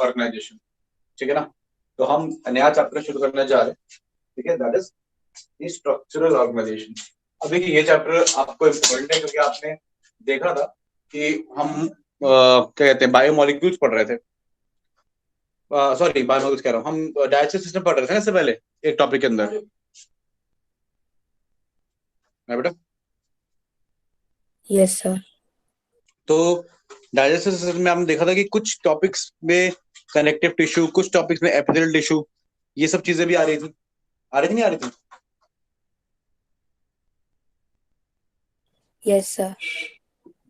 Organisation. ठीक है ना, तो हम नया चैप्टर शुरू करने जा रहे हैं। ठीक है, दैट इज स्ट्रक्चरल ऑर्गेनाइजेशन। अब देखिए ये चैप्टर आपको इम्पोर्टेंट है क्योंकि आपने देखा था कि हम क्या कहते हैं बायोमोलिक्यूल्स पढ़ रहे थे। सॉरी बायोमोलिक्यूल्स कह रहा हूँ, हम डाइजेस्टिव सिस्टम पढ़ रहे थे ना इससे पहले एक टॉपिक के अंदर, है बेटा? Yes sir. तो डाइजेस्टिव सिस्टम में हमने देखा था कि कुछ टॉपिक्स में कनेक्टिव टिश्यू, कुछ टॉपिक्स में एपिथेलियल टिश्यू, ये सब चीजें भी आ रही थी। आ रही थी नहीं आ रही थी? Yes sir.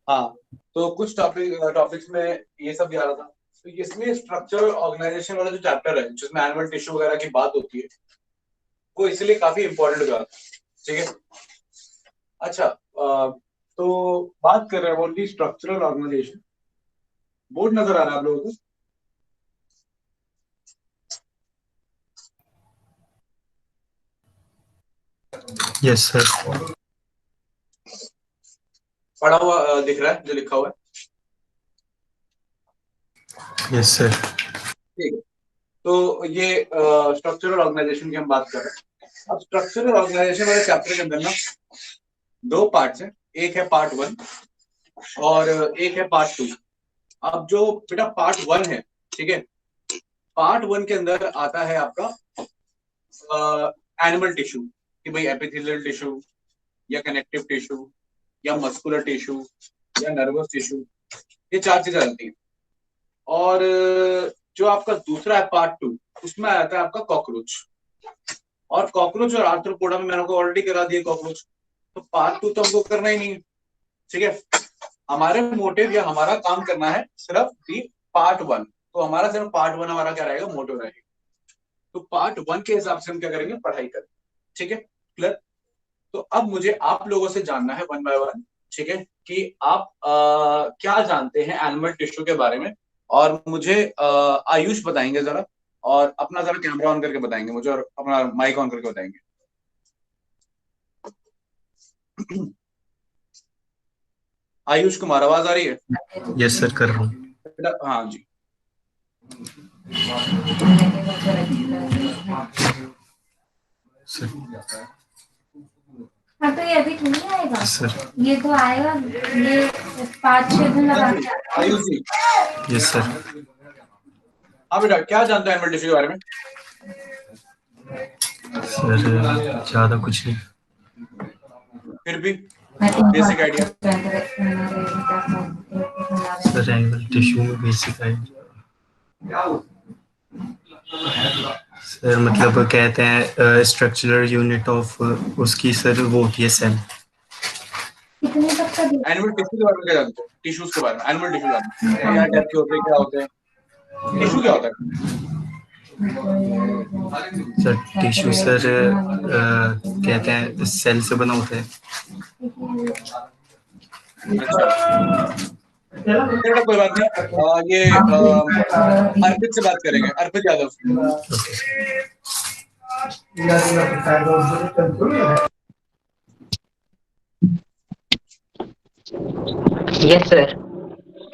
हाँ, तो कुछ टॉपिक्स में ये सब भी आ रहा था। तो इसमें स्ट्रक्चरल ऑर्गेनाइजेशन वाला जो चैप्टर है जिसमें एनिमल टिश्यू वगैरह की बात होती है वो इसलिए काफी इंपॉर्टेंट हो जाता है। ठीक है, अच्छा तो बात कर रहे हैं about the structural organisation. Board नजर आ रहा है आप लोगों को? Yes sir. पढ़ा हुआ दिख रहा है जो लिखा हुआ है? Yes sir. ठीक है, तो ये स्ट्रक्चरल ऑर्गेनाइजेशन की हम बात कर रहे हैं। अब स्ट्रक्चरल ऑर्गेनाइजेशन वाले चैप्टर के अंदर ना दो पार्ट्स हैं, एक है पार्ट 1 और एक है पार्ट 2। अब जो बेटा पार्ट 1 है, ठीक है, पार्ट 1 के अंदर आता है आपका एनिमल टिश्यू, कि भाई एपिथेलियल टिश्यू या कनेक्टिव टिश्यू या मस्कुलर टिश्यू या नर्वस टिश्यू, ये चार चीजें आती हैं। और जो आपका दूसरा है पार्ट 2, उसमें आता है आपका कॉकरोच। और कॉकरोच और आर्थ्रोपोडा में मैंने ऑलरेडी करा दिया कॉकरोच, तो पार्ट 2 तो हमको करना ही नहीं है। ठीक है, हमारे मोटिव या हमारा काम करना है सिर्फ दी पार्ट 1। तो हमारा सिर्फ पार्ट 1 हमारा क्या रहेगा, मोटिव रहेगा। तो पार्ट 1 के हिसाब से हम क्या करेंगे, पढ़ाई करेंगे। ठीक है, क्लियर? तो अब मुझे आप लोगों से जानना है वन बाय वन, ठीक है, कि आप क्या जानते हैं एनिमल टिश्यू के बारे में। और मुझे आयुष बताएंगे जरा, और अपना जरा कैमरा ऑन करके बताएंगे मुझे, और अपना माइक ऑन करके बताएंगे। आयुष कुमार, आवाज आ रही है? यस सर, कर रहा हूँ। हाँ जी। सर हाँ तो ये अभी नहीं आएगा सर। ये तो आएगा, ये 5-6 दिन लगा के आयुष जी। Yes sir. हाँ बेटा, क्या जानते हैं एनिमल टिश्यू के बारे में? सर ज्यादा कुछ नहीं। फिर भी basic idea. Sir animal tissue में बेसिक आइडिया सर, मतलब कहते हैं स्ट्रक्चरल यूनिट ऑफ उसकी सर वो होती है सेल। एनिमल टिश्यू के बारे में क्या जानते हो? टिश्यूज के बारे में, एनिमल टिश्यू जानते हैं? क्या टाइप के होते हैं, क्या होते हैं? टिश्यू क्या होता है? सर टिश्यू सर कहते हैं सेल से बना होता है। अच्छा, बेटा कोई बात नहीं, ये अर्पित से बात करेंगे, अर्पित यादव से। Yes sir.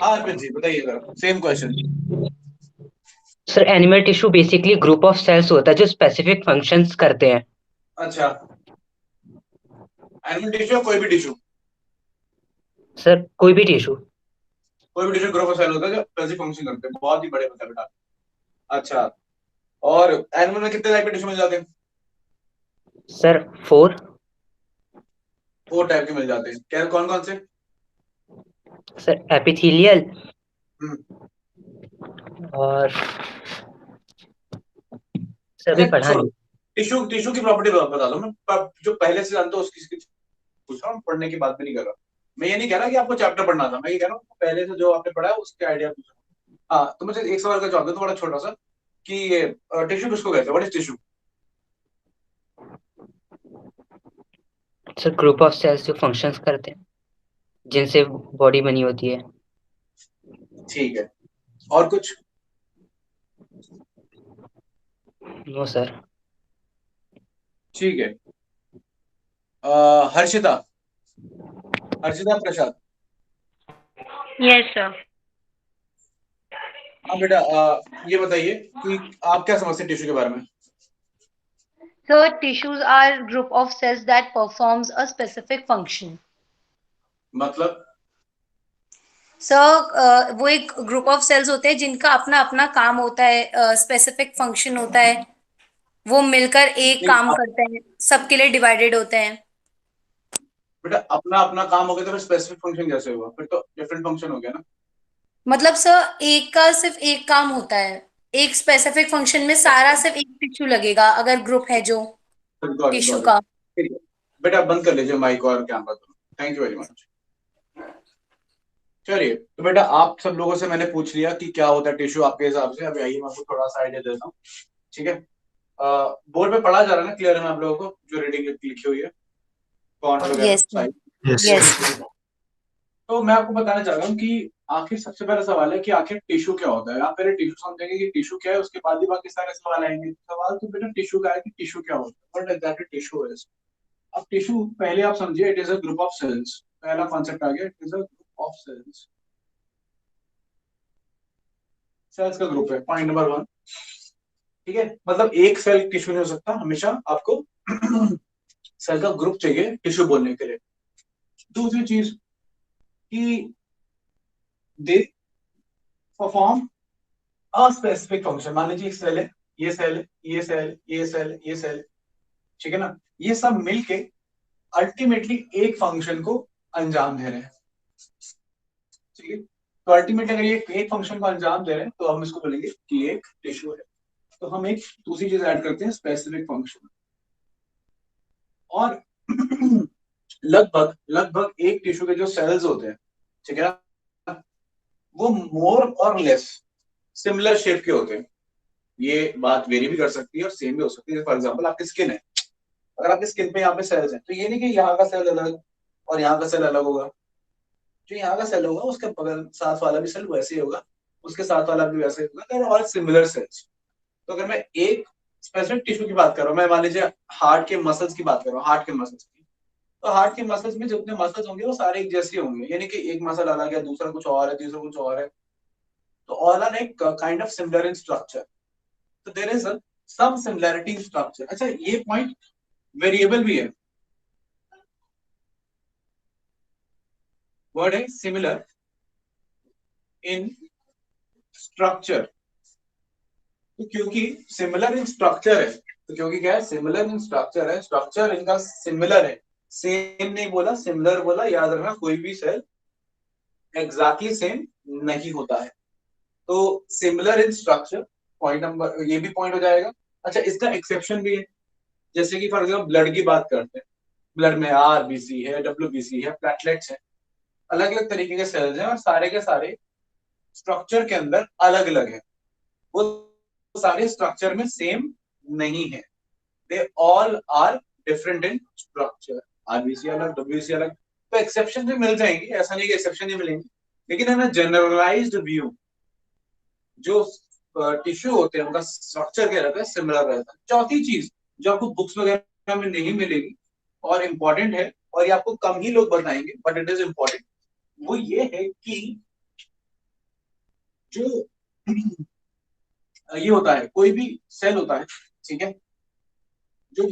हाँ अर्पित जी बताइए जरा, same question. Sir animal tissue basically group of cells होता है जो स्पेसिफिक फंक्शंस करते हैं। अच्छा, एनिमल टिश्यू कोई भी टिश्यू? सर कोई भी टिश्यू। कोई भी टिश्यू ग्रुप ऑफ सेल होता है जो स्पेसिफिक फंक्शन करते हैं। बहुत ही बड़े बता बेटा। अच्छा, और एनिमल में कितने टाइप के टिश्यू मिल जाते हैं? सर 4। 4 टाइप के मिल जाते हैं। क्या, कौन कौन से? सर एपिथेलियल और सर अभी पढ़ा नहीं। टिश्यू टिश्यू की प्रॉपर्टी बता दो, मैं जो पहले से जानता हूँ उसकी पूछ रहा हूँ, पढ़ने की बात भी नहीं कर रहा। मैं ये नहीं कह रहा कि आपको चैप्टर पढ़ना था, मैं ये कह रहा हूँ पहले से जो आपने पढ़ा है उसके आइडिया पूछ रहा हूँ। हाँ, तो मुझे एक सवाल का जवाब दो, बड़ा छोटा सा, कि टिश्यू किसको कहते हैं? What is tissue? Sir group of cells जो फंक्शंस करते हैं जिनसे बॉडी बनी होती है। ठीक है, और कुछ? No sir. ठीक है, हर्षिता, हर्षिता प्रसाद। Yes sir. हाँ बेटा, ये बताइए कि आप क्या समझते हैं टिश्यू के बारे में? So tissues are group of cells that performs a specific function. मतलब So वो एक ग्रुप ऑफ सेल्स होते हैं जिनका अपना अपना काम होता है, स्पेसिफिक फंक्शन होता है, वो मिलकर एक नहीं, काम करते हैं, सबके लिए डिवाइडेड होते हैं। बेटा अपना अपना काम हो गया तो फिर स्पेसिफिक फंक्शन कैसे हुआ? फिर तो डिफरेंट फंक्शन हो गया ना। मतलब सर एक का सिर्फ एक काम होता है, एक स्पेसिफिक फंक्शन में सारा सिर्फ एक टिश्यू लगेगा अगर ग्रुप है जो got it, tissue got it. का। ठीक है बेटा, बंद कर लीजिए माइक और कैमरा दोनों। Thank you very much. चलिए तो बेटा, आप सब लोगों से मैंने पूछ लिया कि क्या होता है टिश्यू आपके हिसाब से। अभी आइए मैं आपको थोड़ा सा आइडिया देता हूँ। ठीक है, बोर्ड पे पढ़ा जा रहा है ना, क्लियर है ना आप लोगों को जो रीडिंग लिखी हुई है, फॉन्ट वगैरह यस साइज? Yes. यस। तो मैं आपको बताना चाह रहा हूँ कि आखिर सबसे पहला सवाल है कि आखिर टिश्यू क्या होता है। आप पहले टिश्यू समझेंगे कि टिश्यू क्या है, उसके बाद ही बाकी सारे सवाल आएंगे। सवाल तो बेटा टिश्यू का है कि टिश्यू क्या होता है, व्हाट एग्जैक्टली टिश्यू इज। अब टिश्यू पहले आप समझिए, it is a group of cells. पहला कॉन्सेप्ट आ गया, it is a group of cells. Cells का ग्रुप है, पॉइंट नंबर 1। ठीक है, मतलब एक सेल टिश्यू नहीं हो सकता, हमेशा आपको सेल का ग्रुप चाहिए टिश्यू बोलने के लिए। दूसरी चीज कि they perform a specific function. मान लीजिए एक सेल है, ये सेल, ये सेल, ये सेल, ये सेल, ठीक है ना, ये सब मिलके अल्टीमेटली एक फंक्शन को अंजाम दे रहे हैं। ठीक है, तो अल्टीमेटली अगर ये एक फंक्शन को अंजाम दे रहे हैं तो हम इसको बोलेंगे कि एक टिश्यू है। तो हम एक दूसरी चीज ऐड करते हैं, स्पेसिफिक फंक्शन। और लगभग लगभग एक टिश्यू के जो सेल्स होते हैं, ठीक है, वो मोर और लेस सिमिलर शेप के होते हैं। ये बात वेरी भी कर सकती है और सेम भी हो सकती है। फॉर एग्जांपल आपकी स्किन है, अगर आपकी स्किन पे यहाँ पे सेल्स हैं, तो ये नहीं कि यहाँ का सेल अलग और यहाँ का सेल अलग होगा। जो यहाँ का सेल होगा उसके बगल साथ वाला भी सेल वैसे ही होगा, उसके साथ वाला भी वैसे ही होगा, और सिमिलर सेल्स। तो अगर मैं एक स्पेसिफिक टिश्यू की बात कर रहा हूँ, मैं मान लीजिए हार्ट के मसल्स की बात कर रहा हूँ, हार्ट के मसल्स की, तो हार्ट के मसल्स में जितने मसल्स होंगे वो सारे एक जैसे होंगे, यानी कि एक मसल अलग है, दूसरा कुछ और है, तीसरा कुछ और है। तो ऑल आर एक kind of similar in structure. तो there is some similarity in structure. अच्छा, ये पॉइंट वेरिएबल भी है, वर्ड है सिमिलर इन स्ट्रक्चर। तो क्योंकि सिमिलर इन स्ट्रक्चर है, तो क्योंकि क्या है, सिमिलर इन स्ट्रक्चर है, स्ट्रक्चर इनका सिमिलर है, सेम नहीं बोला, सिमिलर बोला। याद रखना, कोई भी सेल एग्जैक्टली सेम नहीं होता है। तो similar in structure, point number, ये भी पॉइंट हो जाएगा। अच्छा, इसका एक्सेप्शन भी है, जैसे कि फॉर एग्जाम्पल ब्लड की बात करते हैं, ब्लड में आरबीसी है, डब्ल्यूबीसी है, प्लेटलेट्स है, अलग अलग तरीके के सेल्स हैं और सारे के सारे स्ट्रक्चर के अंदर अलग अलग है। वो सारे स्ट्रक्चर में सेम नहीं है, they all are different in structure. RBC अलग, डब्ल्यूबीसी अलग। तो एक्सेप्शन भी मिल जाएंगी, ऐसा नहीं कि एक्सेप्शन नहीं मिलेंगी, लेकिन है ना, जनरलाइज्ड व्यू जो टिश्यू होते हैं उनका स्ट्रक्चर क्या रहता है, सिमिलर रहता है। चौथी चीज जो आपको बुक्स वगैरह में नहीं मिलेगी और इम्पोर्टेंट है, और ये आपको कम ही लोग बताएंगे बट इट इज इम्पोर्टेंट, वो ये है कि जो ये होता है, कोई भी सेल होता है, ठीक है, जो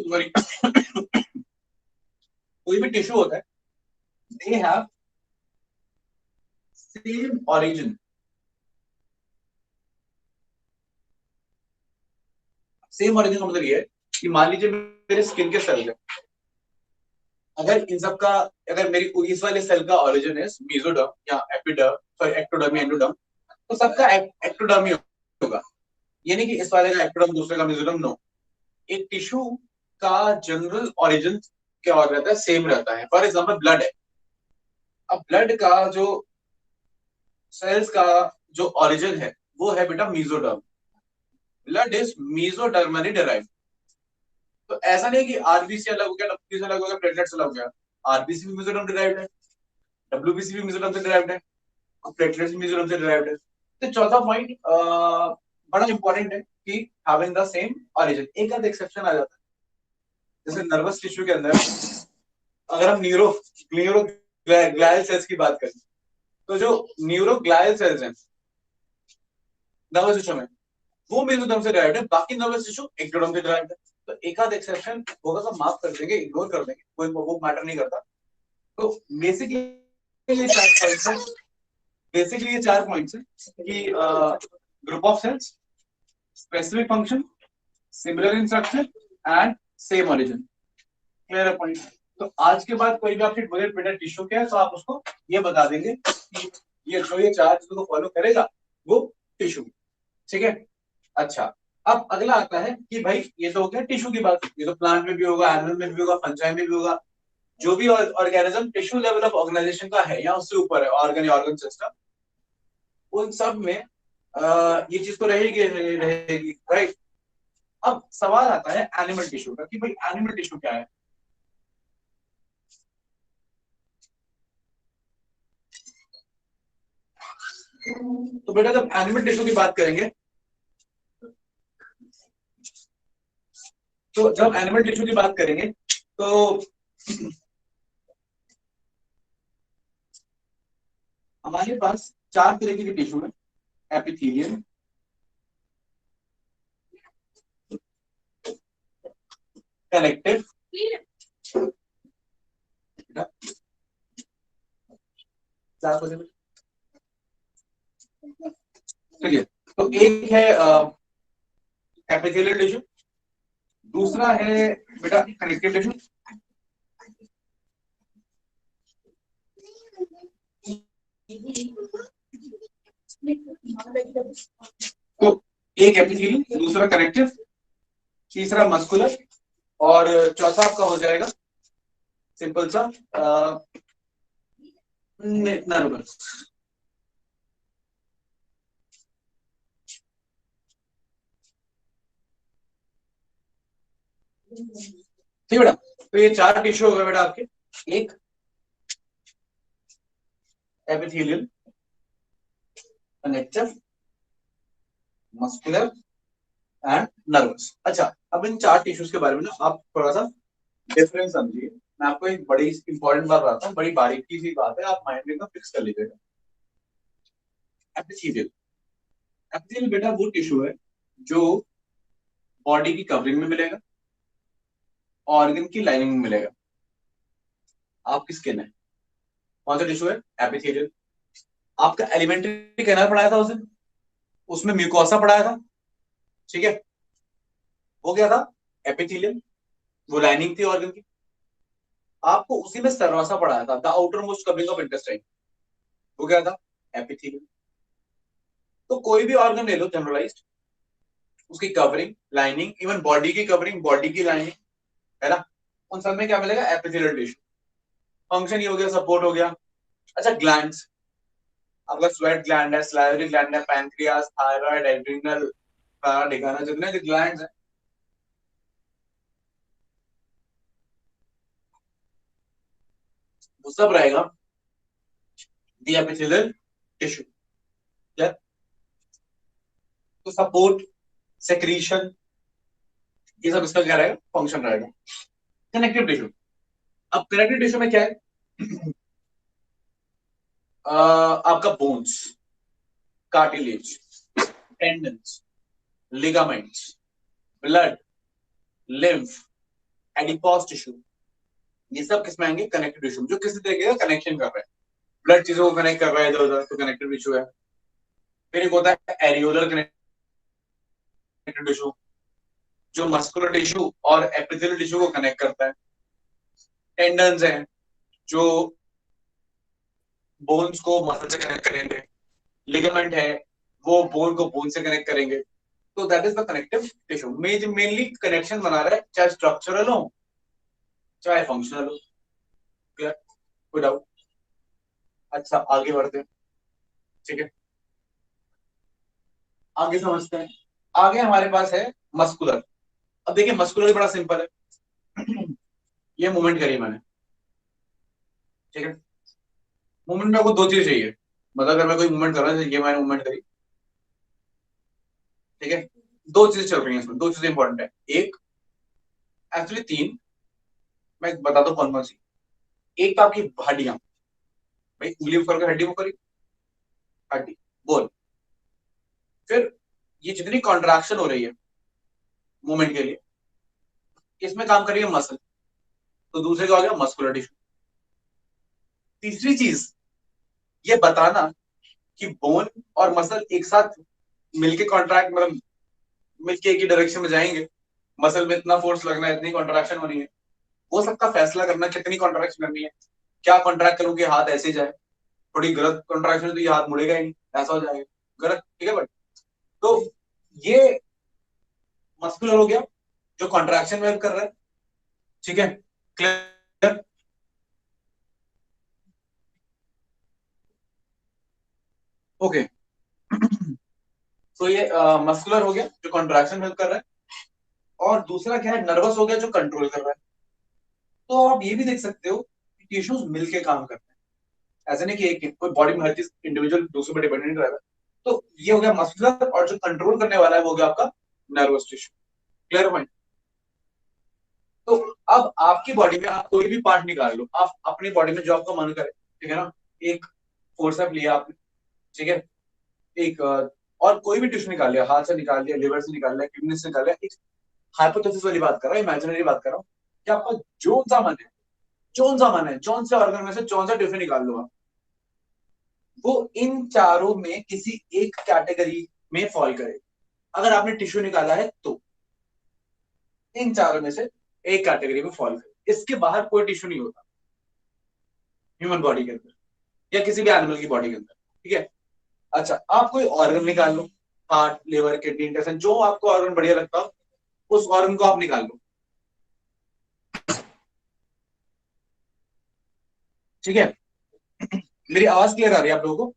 कोई भी टिश्यू होता है, they have same origin. Same origin का मतलब ये है कि मान लीजिए मेरे स्किन के सेल है, अगर इन सब का, अगर मेरी कोई इस वाले सेल का ऑरिजिन है मेसोडर्म या एपिडर्म, सॉरी एक्टोडर्म या एंडोडर्म, तो सबका एक्टोडर्म ही होगा। ये नहीं कि इस वाले का एक्टोडर्म दूसरे का मेसोडर्म, नो। एक टिश्यू का जनरल ऑरिजिन क्या और रहता है, सेम रहता है। फॉर एग्जांपल ब्लड है, अब ब्लड का जो सेल्स का जो ऑरिजिन है वो है बेटा मेसोडर्म। Blood is मेसोडर्मली derived. तो ऐसा नहीं कि आरबीसी अलग हो गया, डब्ल्यूबीसी अलग हो गया, प्लेटलेट्स अलग हो गया। आरबीसी भी मेसोडर्म डिराइव्ड है, डब्ल्यूबीसी भी मेसोडर्म से डिराइव्ड है, और प्लेटलेट्स भी मेसोडर्म से डिराइव्ड है। तो चौथा पॉइंट बड़ा इंपॉर्टेंट है कि हैविंग द सेम ऑरिजिन। एक आध एक्सेप्शन आ जाता है, जैसे नर्वस टिश्यू के अंदर अगर हम न्यूरो न्यूरो ग्लायल सेल्स की बात करें, तो जो न्यूरोग्लायल सेल्स हैं नर्वस सिस्टम है वो मेसोडर्म से डिराइव्ड है, बाकी नर्वस टिश्यू एक्टोडर्म से डिराइव्ड है। तो एक आध एक्सेप्शन होगा तो माफ कर देंगे, इग्नोर कर देंगे, कोई वो मैटर नहीं करता। तो बेसिकली ये 4 पॉइंट्स है, बेसिकली ये 4 पॉइंट्स है कि group of cells, specific function, similar in structure and same origin. Clear है पॉइंट? तो आज के बाद कोई भी आपसे बोले बेटा टिश्यू क्या है, तो आप उसको ये बता देंगे कि ये जो ये 4 चीजों को फॉलो करेगा वो टिश्यू। ठीक है? अच्छा, अब अगला आता है कि भाई ये तो हो गया टिश्यू की बात, ये तो प्लांट में भी होगा, एनिमल में भी होगा, फंजाई में भी होगा, जो भी organism tissue level of organization का है या उससे ऊपर है ऑर्गन ऑर्गन सिस्टम, उन सब में ये चीज तो रहेगी रहेगी, राइट? अब सवाल आता है एनिमल टिश्यू का कि भाई एनिमल टिश्यू क्या है। तो बेटा जब एनिमल टिश्यू की बात करेंगे, तो जब एनिमल टिश्यू की बात करेंगे तो हमारे पास 4 तरीके के टिश्यू है। एपिथेलियम, कनेक्टिव, चलिए, तो एक है एपिथेलियल टिश्यू, दूसरा है बेटा कनेक्टिव टिश्यू, तो एक एपिथेलियल, दूसरा कनेक्टिव, तीसरा मस्कुलर और चौथा आपका हो जाएगा सिंपल सा नर्वस। ठीक बेटा, तो ये 4 टिश्यू हो गए बेटा आपके, एक epithelial, connective, muscular and nervous. अच्छा, अब इन 4 टिश्यूज के बारे में ना आप थोड़ा सा डिफरेंस समझिए। मैं आपको एक बड़ी इंपॉर्टेंट बात बताता हूँ, बड़ी बारीकी सी बात है, आप माइंड में एकदम फिक्स कर लीजिएगा। एपिथेलियल, एपिथेलियल बेटा वो टिश्यू है जो बॉडी की कवरिंग में मिलेगा, ऑर्गन की लाइनिंग में मिलेगा। आपकी स्किन है, कौन सा टिश्यू है? एपिथेलियल। आपका एलिमेंट्री कैनाल पढ़ाया था उस दिन, उसमें म्यूकोसा पढ़ाया था, ठीक है? वो क्या था? एपिथेलियल, वो लाइनिंग थी ऑर्गन की। आपको उसी में सर्वासा पढ़ाया था, the outer most covering of intestine, वो क्या था? एपिथेलियल। तो कोई भी ऑर्गन ले लो जनरलाइज्ड, उसकी कवरिंग, लाइनिंग, इवन बॉडी की कवरिंग, बॉडी की लाइनिंग, है ना, उन सब में क्या मिलेगा? Epithelial tissue. फंक्शन ये हो गया, सपोर्ट हो गया। अच्छा, ग्लैंड्स, आपका स्वेट ग्लैंड है, सलाइवरी ग्लैंड है, पैंक्रियास, थायराइड, एड्रिनल, ठिकाना, जितने भी ग्लैंड्स हैं, वो सब रहेगा दी एपिथेलियल टिश्यू। क्या? तो सपोर्ट, सेक्रीशन, ये सब इसका क्या रहेगा? फंक्शन रहेगा। कनेक्टिव टिश्यू, अब कनेक्टिव टिश्यू में क्या है? आपका bones, cartilage, tendons, ligaments, blood, lymph, adipose tissue, ये सब किसमें आएंगे? कनेक्टिव टिश्यू, जो किसी तरीके का कनेक्शन कर रहा है, ब्लड चीजों को कनेक्ट कर रहा है इधर उधर, तो कनेक्टिव टिश्यू है। फिर एक होता है एरियोलर कनेक्टिव टिश्यू, जो मस्कुलर टिश्यू और एपिथेलियल टिश्यू को कनेक्ट करता है। टेंडन्स हैं जो बोन्स को मसल से कनेक्ट करेंगे। लिगामेंट है वो बोन को बोन से कनेक्ट करेंगे। तो that is the connective tissue. Mainly connection बना रहा है, चाहे स्ट्रक्चरल हो चाहे फंक्शनल हो। क्लियर? कोई डाउट? अच्छा, आगे बढ़ते हैं, ठीक है, आगे समझते हैं। आगे हमारे पास है मस्कुलर। अब देखिए मस्कुलर बड़ा सिंपल है ये मूवमेंट करी मैंने, ठीक है? मूवमेंट में आपको 2 चीज चाहिए, मतलब अगर मैं कोई मूवमेंट कर रहा हूं, ये मैंने मूवमेंट करी, ठीक है, 2 चीजें चल रही हैं इसमें, 2 चीजें इंपॉर्टेंट है। एक, एक्चुअली 3, मैं बता दो कौन कौन सी। एक तो आपकी हड्डियां, भाई उंगली ऊपर कर, हड्डी ऊपर, हड्डी बोल, फिर ये जितनी कॉन्ट्रैक्शन हो रही है मूवमेंट के लिए, इसमें काम करेगी मसल, तो दूसरे का हो गया मस्कुलर टिश्यू। तीसरी चीज ये बताना कि बोन और मसल एक साथ मिलके कॉन्ट्रैक्ट, मतलब मिलके एक ही डायरेक्शन में जाएंगे, मसल में इतना फोर्स लगना है, इतनी कॉन्ट्रैक्शन होनी है, वो सबका फैसला करना कितनी कॉन्ट्रैक्शन करनी है। क्या कॉन्ट्रैक्ट करूं कि हाथ ऐसे जाए, थोड़ी गलत कॉन्ट्रैक्शन तो ये हाथ मुड़ेगा ही नहीं, ऐसा हो जाएगा गलत, ठीक है बट। तो ये मस्कुलर हो गया जो कॉन्ट्रैक्शन में हेल्प कर रहा है, ठीक है, क्लियर। ओके, तो ये मस्कुलर हो गया जो कॉन्ट्रैक्शन में हेल्प कर रहा है, और दूसरा क्या है, नर्वस हो गया जो कंट्रोल कर रहा है। तो आप ये भी देख सकते हो कि टिश्यूज मिलके काम करते हैं, ऐसे नहीं कि एक कोई बॉडी में हर चीज इंडिविजुअल दूसरे पर डिपेंडेंट रहता है। तो ये हो गया मस्कुलर, और जो कंट्रोल करने वाला है वो हो गया आपका नर्वस टिश्यू। Clear point. तो अब आपकी बॉडी में आप कोई भी पार्ट निकाल लो, आप अपनी बॉडी में जो आपका मन करे, ठीक है ना, एक फोर्सेप लिया आपने, ठीक है, एक और कोई भी टिश्यू निकाल लिया, हाथ से निकाल लिया, लिवर से निकाल लिया, किडनी से निकाल लिया, एक हाइपोथेसिस वाली बात कर रहा हूँ, इमेजिनरी बात कर रहा हूँ कि आपका जो सा मन है, जौन सा मन है, जौन से ऑर्गन में से जौन सा टिश्यू निकाल लो आप, वो इन चारों में किसी एक कैटेगरी में फॉल करे। अगर आपने टिश्यू निकाला है तो इन चारों में से एक कैटेगरी में फॉल करे, इसके बाहर कोई टिश्यू नहीं होता ह्यूमन बॉडी के अंदर या किसी भी एनिमल की बॉडी के अंदर, ठीक है। अच्छा, आप कोई ऑर्गन निकाल लो, हार्ट, लिवर, किडनी, इंटेस्टाइन, जो आपको ऑर्गन बढ़िया लगता हो उस ऑर्गन को आप निकाल लो, ठीक है। मेरी आवाज क्लियर आ रही है आप लोगों को?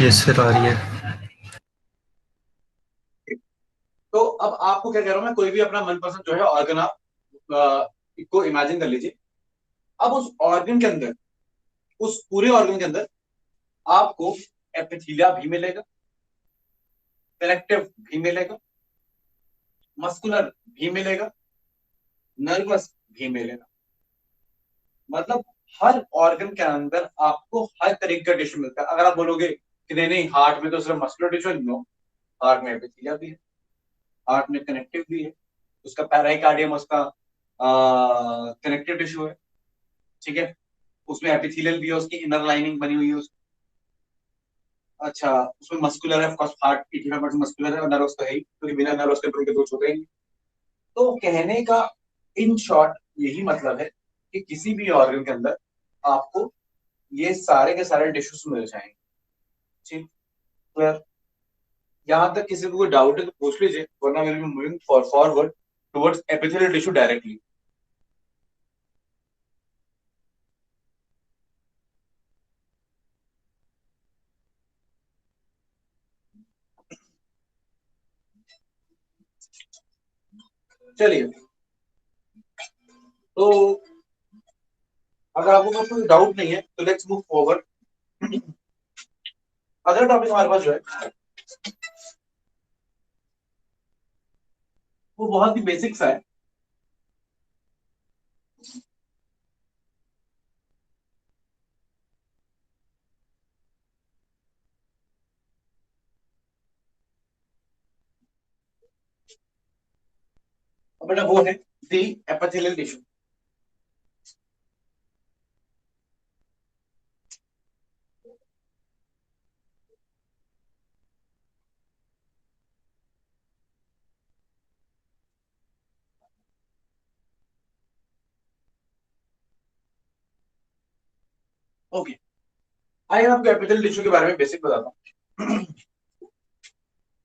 यस सर, आ रही है। तो अब आपको क्या कह रहा हूं मैं, कोई भी अपना मनपसंद जो है ऑर्गन आप को इमेजिन कर लीजिए। अब उस ऑर्गन के अंदर, उस पूरे ऑर्गन के अंदर आपको एपिथेलिया भी मिलेगा, कनेक्टिव भी मिलेगा, मस्कुलर भी मिलेगा, नर्वस भी मिलेगा। मतलब हर ऑर्गन के अंदर आपको हर तरीके का टिश्यू मिलता है। अगर आप बोलोगे कि नहीं नहीं हार्ट में तो सिर्फ मस्कुलर टिश्यू है, नो, हार्ट में एपिथेलिया भी है, हार्ट में कनेक्टिव भी है, उसका पैराकार्डियम उसका कनेक्टिव टिश्यू है, ठीक है, उसमें एपिथेलियल भी है, उसकी इनर लाइनिंग बनी हुई है अच्छा, उसमें मस्कुलर है, ऑफ कोर्स हार्ट 85% मस्कुलर है, और नर्वस तो है ही, क्योंकि बिना नर्वस कंट्रोल के तो होते ही नहीं। तो कहने का इन शॉर्ट यही मतलब है कि किसी भी ऑर्गन के अंदर आपको ये सारे के सारे टिश्यूज मिल जाएंगे, ठीक, क्लियर। यहां तक किसी को कोई डाउट है तो पूछ लीजिए, वरना will be moving forward towards epithelial tissue directly. चलिए, तो अगर आपको कोई डाउट नहीं है तो लेट्स मूव फॉरवर्ड। अगला टॉपिक हमारे पास जो है वो बहुत ही बेसिक सा है। बेटा वो है दी एपिथेलियल टिश्यू। ओके, आइए मैं आपको एपिथेलियल टिश्यू के बारे में बेसिक बताता हूँ।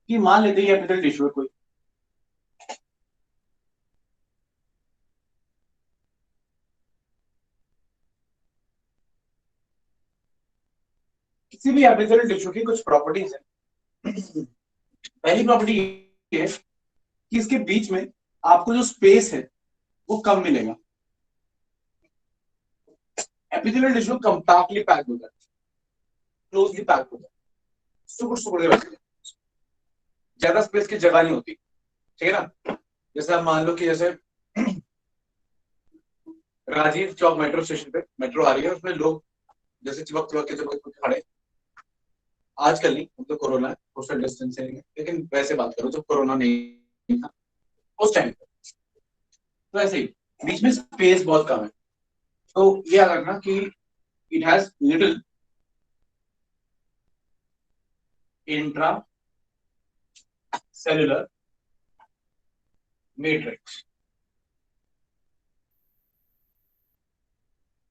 कि मान लेते हैं एपिथेलियल टिश्यू है कोई, किसी भी एपिथेलियल टिश्यू की कुछ प्रॉपर्टीज है। पहली प्रॉपर्टी ये है कि इसके बीच में आपको जो स्पेस है वो कम मिलेगा। एपिथेलियल टिश्यू कंपैक्टली पैक होता है, क्लोजली पैक होता है, सुकुड़ सुकुड़ के रहता है, ज्यादा स्पेस की जगह नहीं होती, ठीक है ना। जैसे आप मान लो कि जैसे राजीव चौक मेट्रो स्टेशन पे मेट्रो आ रही है, उसमें लोग जैसे चिपक चिपक के खड़े, आजकल नहीं, अब तो कोरोना है, सोशल डिस्टेंसिंग है, लेकिन वैसे बात करो जब कोरोना नहीं था उस टाइम पे, तो ऐसे ही बीच में स्पेस बहुत कम है। तो ये याद रखना कि it has little intra cellular matrix.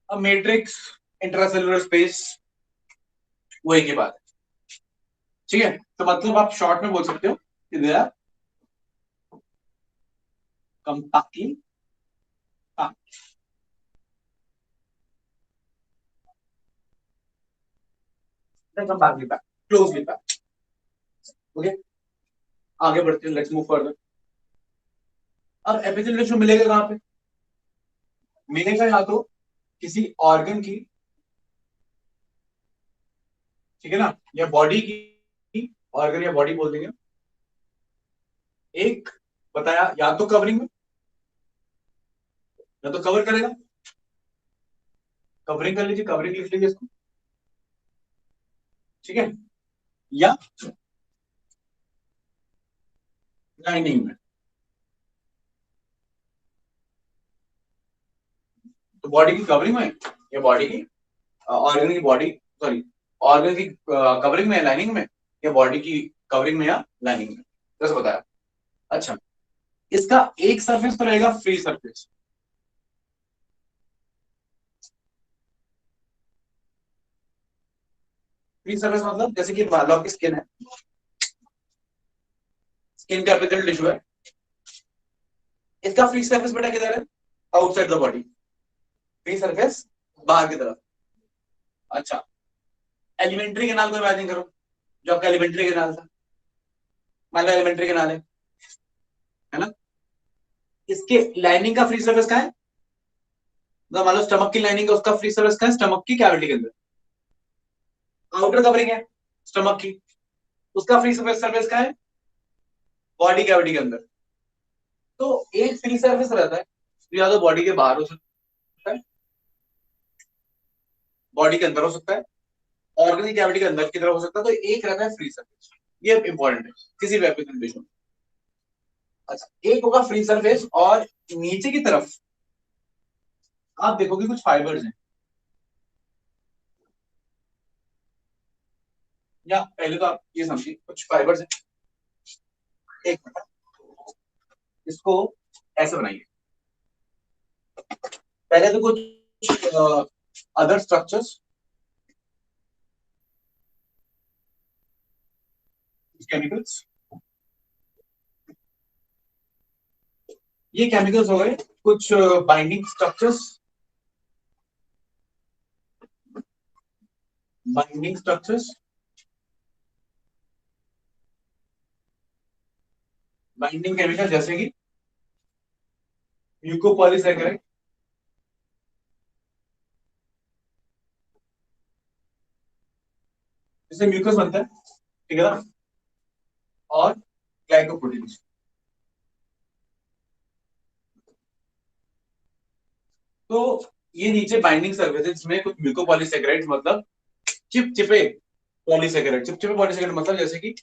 अब मैट्रिक्स, इंट्रासेलुलर स्पेस, वो एक ही बात है। ठीक है, तो मतलब आप शॉर्ट में बोल सकते हो कि they are compactly packed। compactly packed, closely packed। Okay, आगे बढ़ते हैं, लेट्स मूव फर्दर। अब एपिथेलियल टिश्यू मिलेगा कहां पे? मिलेगा या तो किसी ऑर्गन की, ठीक है ना, या बॉडी की, ऑर्गन या बॉडी बोल देंगे। एक बताया, या तो कवरिंग में, या तो कवर करेगा, कवरिंग कर लीजिए, कवरिंग लिख लीजिए इसको, ठीक है, या लाइनिंग में। तो बॉडी की कवरिंग में या बॉडी की, ऑर्गन की बॉडी, सॉरी, ऑर्गन की कवरिंग में या लाइनिंग में, या बॉडी की कवरिंग में या लाइनिंग में, जैसे बताया। अच्छा, इसका एक सरफेस तो रहेगा फ्री सरफेस। फ्री सरफेस मतलब जैसे कि मान लो आपकी स्किन है, स्किन का एपिथेलियल टिश्यू है, इसका फ्री सरफेस बेटा किधर है? Outside the body, free surface बाहर की तरफ। अच्छा, एलिमेंट्री कैनाल को इमेजिन करो, जो आपका एलिमेंट्री कैनाल था, मान लो एलिमेंट्री कैनाल है ना, इसके लाइनिंग का फ्री सरफेस कहाँ है? तो मान लो स्टमक की लाइनिंग का, उसका फ्री सरफेस कहाँ है? स्टमक की कैविटी के अंदर, आउटर कवरिंग है स्टमक की, उसका फ्री सरफेस कहाँ है? बॉडी कैविटी के अंदर। तो एक फ्री सरफेस रहता है, तो या तो बॉडी के बाहर हो सकता है, बॉडी के अंदर हो सकता है, ऑर्गन की कैविटी के अंदर की तरफ हो सकता है, तो एक रहता है फ्री सरफेस। ये इंपॉर्टेंट है किसी भी एप्लीकेशन में। अच्छा, एक होगा फ्री सरफेस, और नीचे की तरफ आप देखोगे कुछ फाइबर्स हैं, या पहले तो आप ये समझिए कुछ फाइबर्स हैं। एक मिनट, इसको ऐसे बनाइए। पहले तो कुछ अदर स्ट्रक्चर्स, केमिकल्स, ये केमिकल्स हो गए कुछ binding structures, binding structures, binding chemical, जैसे कि म्यूकोपॉलीसैकेराइड, जिससे म्यूकस बनता है, ठीक है ना, और ग्लाइकोप्रोटीन्स। तो ये नीचे बाइंडिंग सर्फेसेस में कुछ म्यूकोपॉलीसैकेराइड्स, मतलब चिपचिपे पॉलीसैकेराइड। चिपचिपे पॉलीसैकेराइड मतलब जैसे कि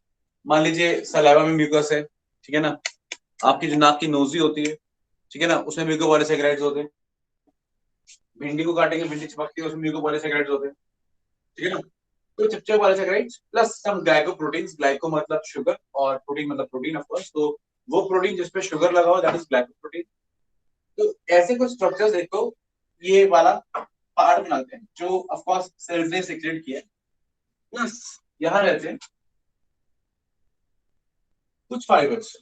मान लीजिए सलाइवा में म्यूकस है, ठीक है ना, आपकी जो नाक की नोजी होती है, ठीक है ना, उसमें म्यूकोपॉलीसैकेराइड्स होते हैं। भिंडी को काटेंगे, भिंडी चिपकती है, उसमें म्यूकोपॉलीसैकेराइड्स होते हैं, ठीक है ना। तो चिपचिपे पॉलीसैकेराइड्स प्लस सम ग्लाइकोप्रोटीन्स, ग्लाइको मतलब शुगर और प्रोटीन मतलब प्रोटीन ऑफ कोर्स, तो वो प्रोटीन जिसपे शुगर लगा हो दैट इज ग्लाइकोप्रोटीन। तो ऐसे कुछ स्ट्रक्चर्स देखो, ये वाला पार्ट बनाते हैं जो ऑफ कोर्स सेल्स ने सीक्रेट किया है, प्लस यहाँ रहते हैं कुछ फाइबर्स।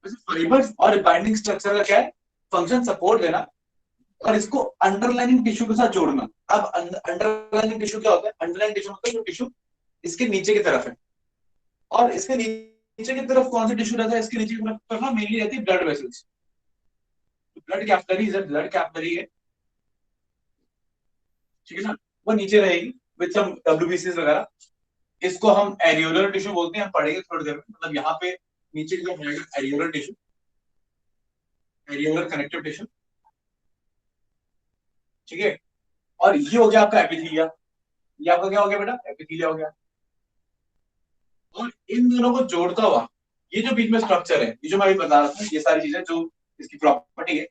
फाइबर्स और बाइंडिंग स्ट्रक्चर का क्या है फंक्शन? सपोर्ट देना और इसको अंडरलाइनिंग टिश्यू के साथ जोड़ना। अब अंडरलाइनिंग टिश्यू क्या होता है? अंडरलाइनिंग टिश्यू मतलब जो टिश्यू इसके नीचे की तरफ है, और इसके नीचे की तरफ कौन सा टिश्यू रहता है? इसके नीचे की तरफ ना मेनली रहती है ब्लड वेसल्स। ब्लड कैपिलरीज है, ब्लड कैपिलरी है, ठीक है ना, वो नीचे रहेगी विद सम डब्ल्यूबीसीज वगैरह। इसको हम एरियोलर टिश्यू बोलते हैं, हम पढ़ेंगे थोड़ी देर में। मतलब यहाँ पे नीचे की तरफ रहेगा areolar tissue, areolar connective tissue, ठीक है। और ये हो गया आपका एपिथीलिया। ये आपका क्या हो गया बेटा? एपिथीलिया हो गया। और इन दोनों को जोड़ता हुआ ये जो बीच में स्ट्रक्चर है, ये जो मैं अभी बता रहा था, ये सारी चीजें जो इसकी प्रॉपर्टी है,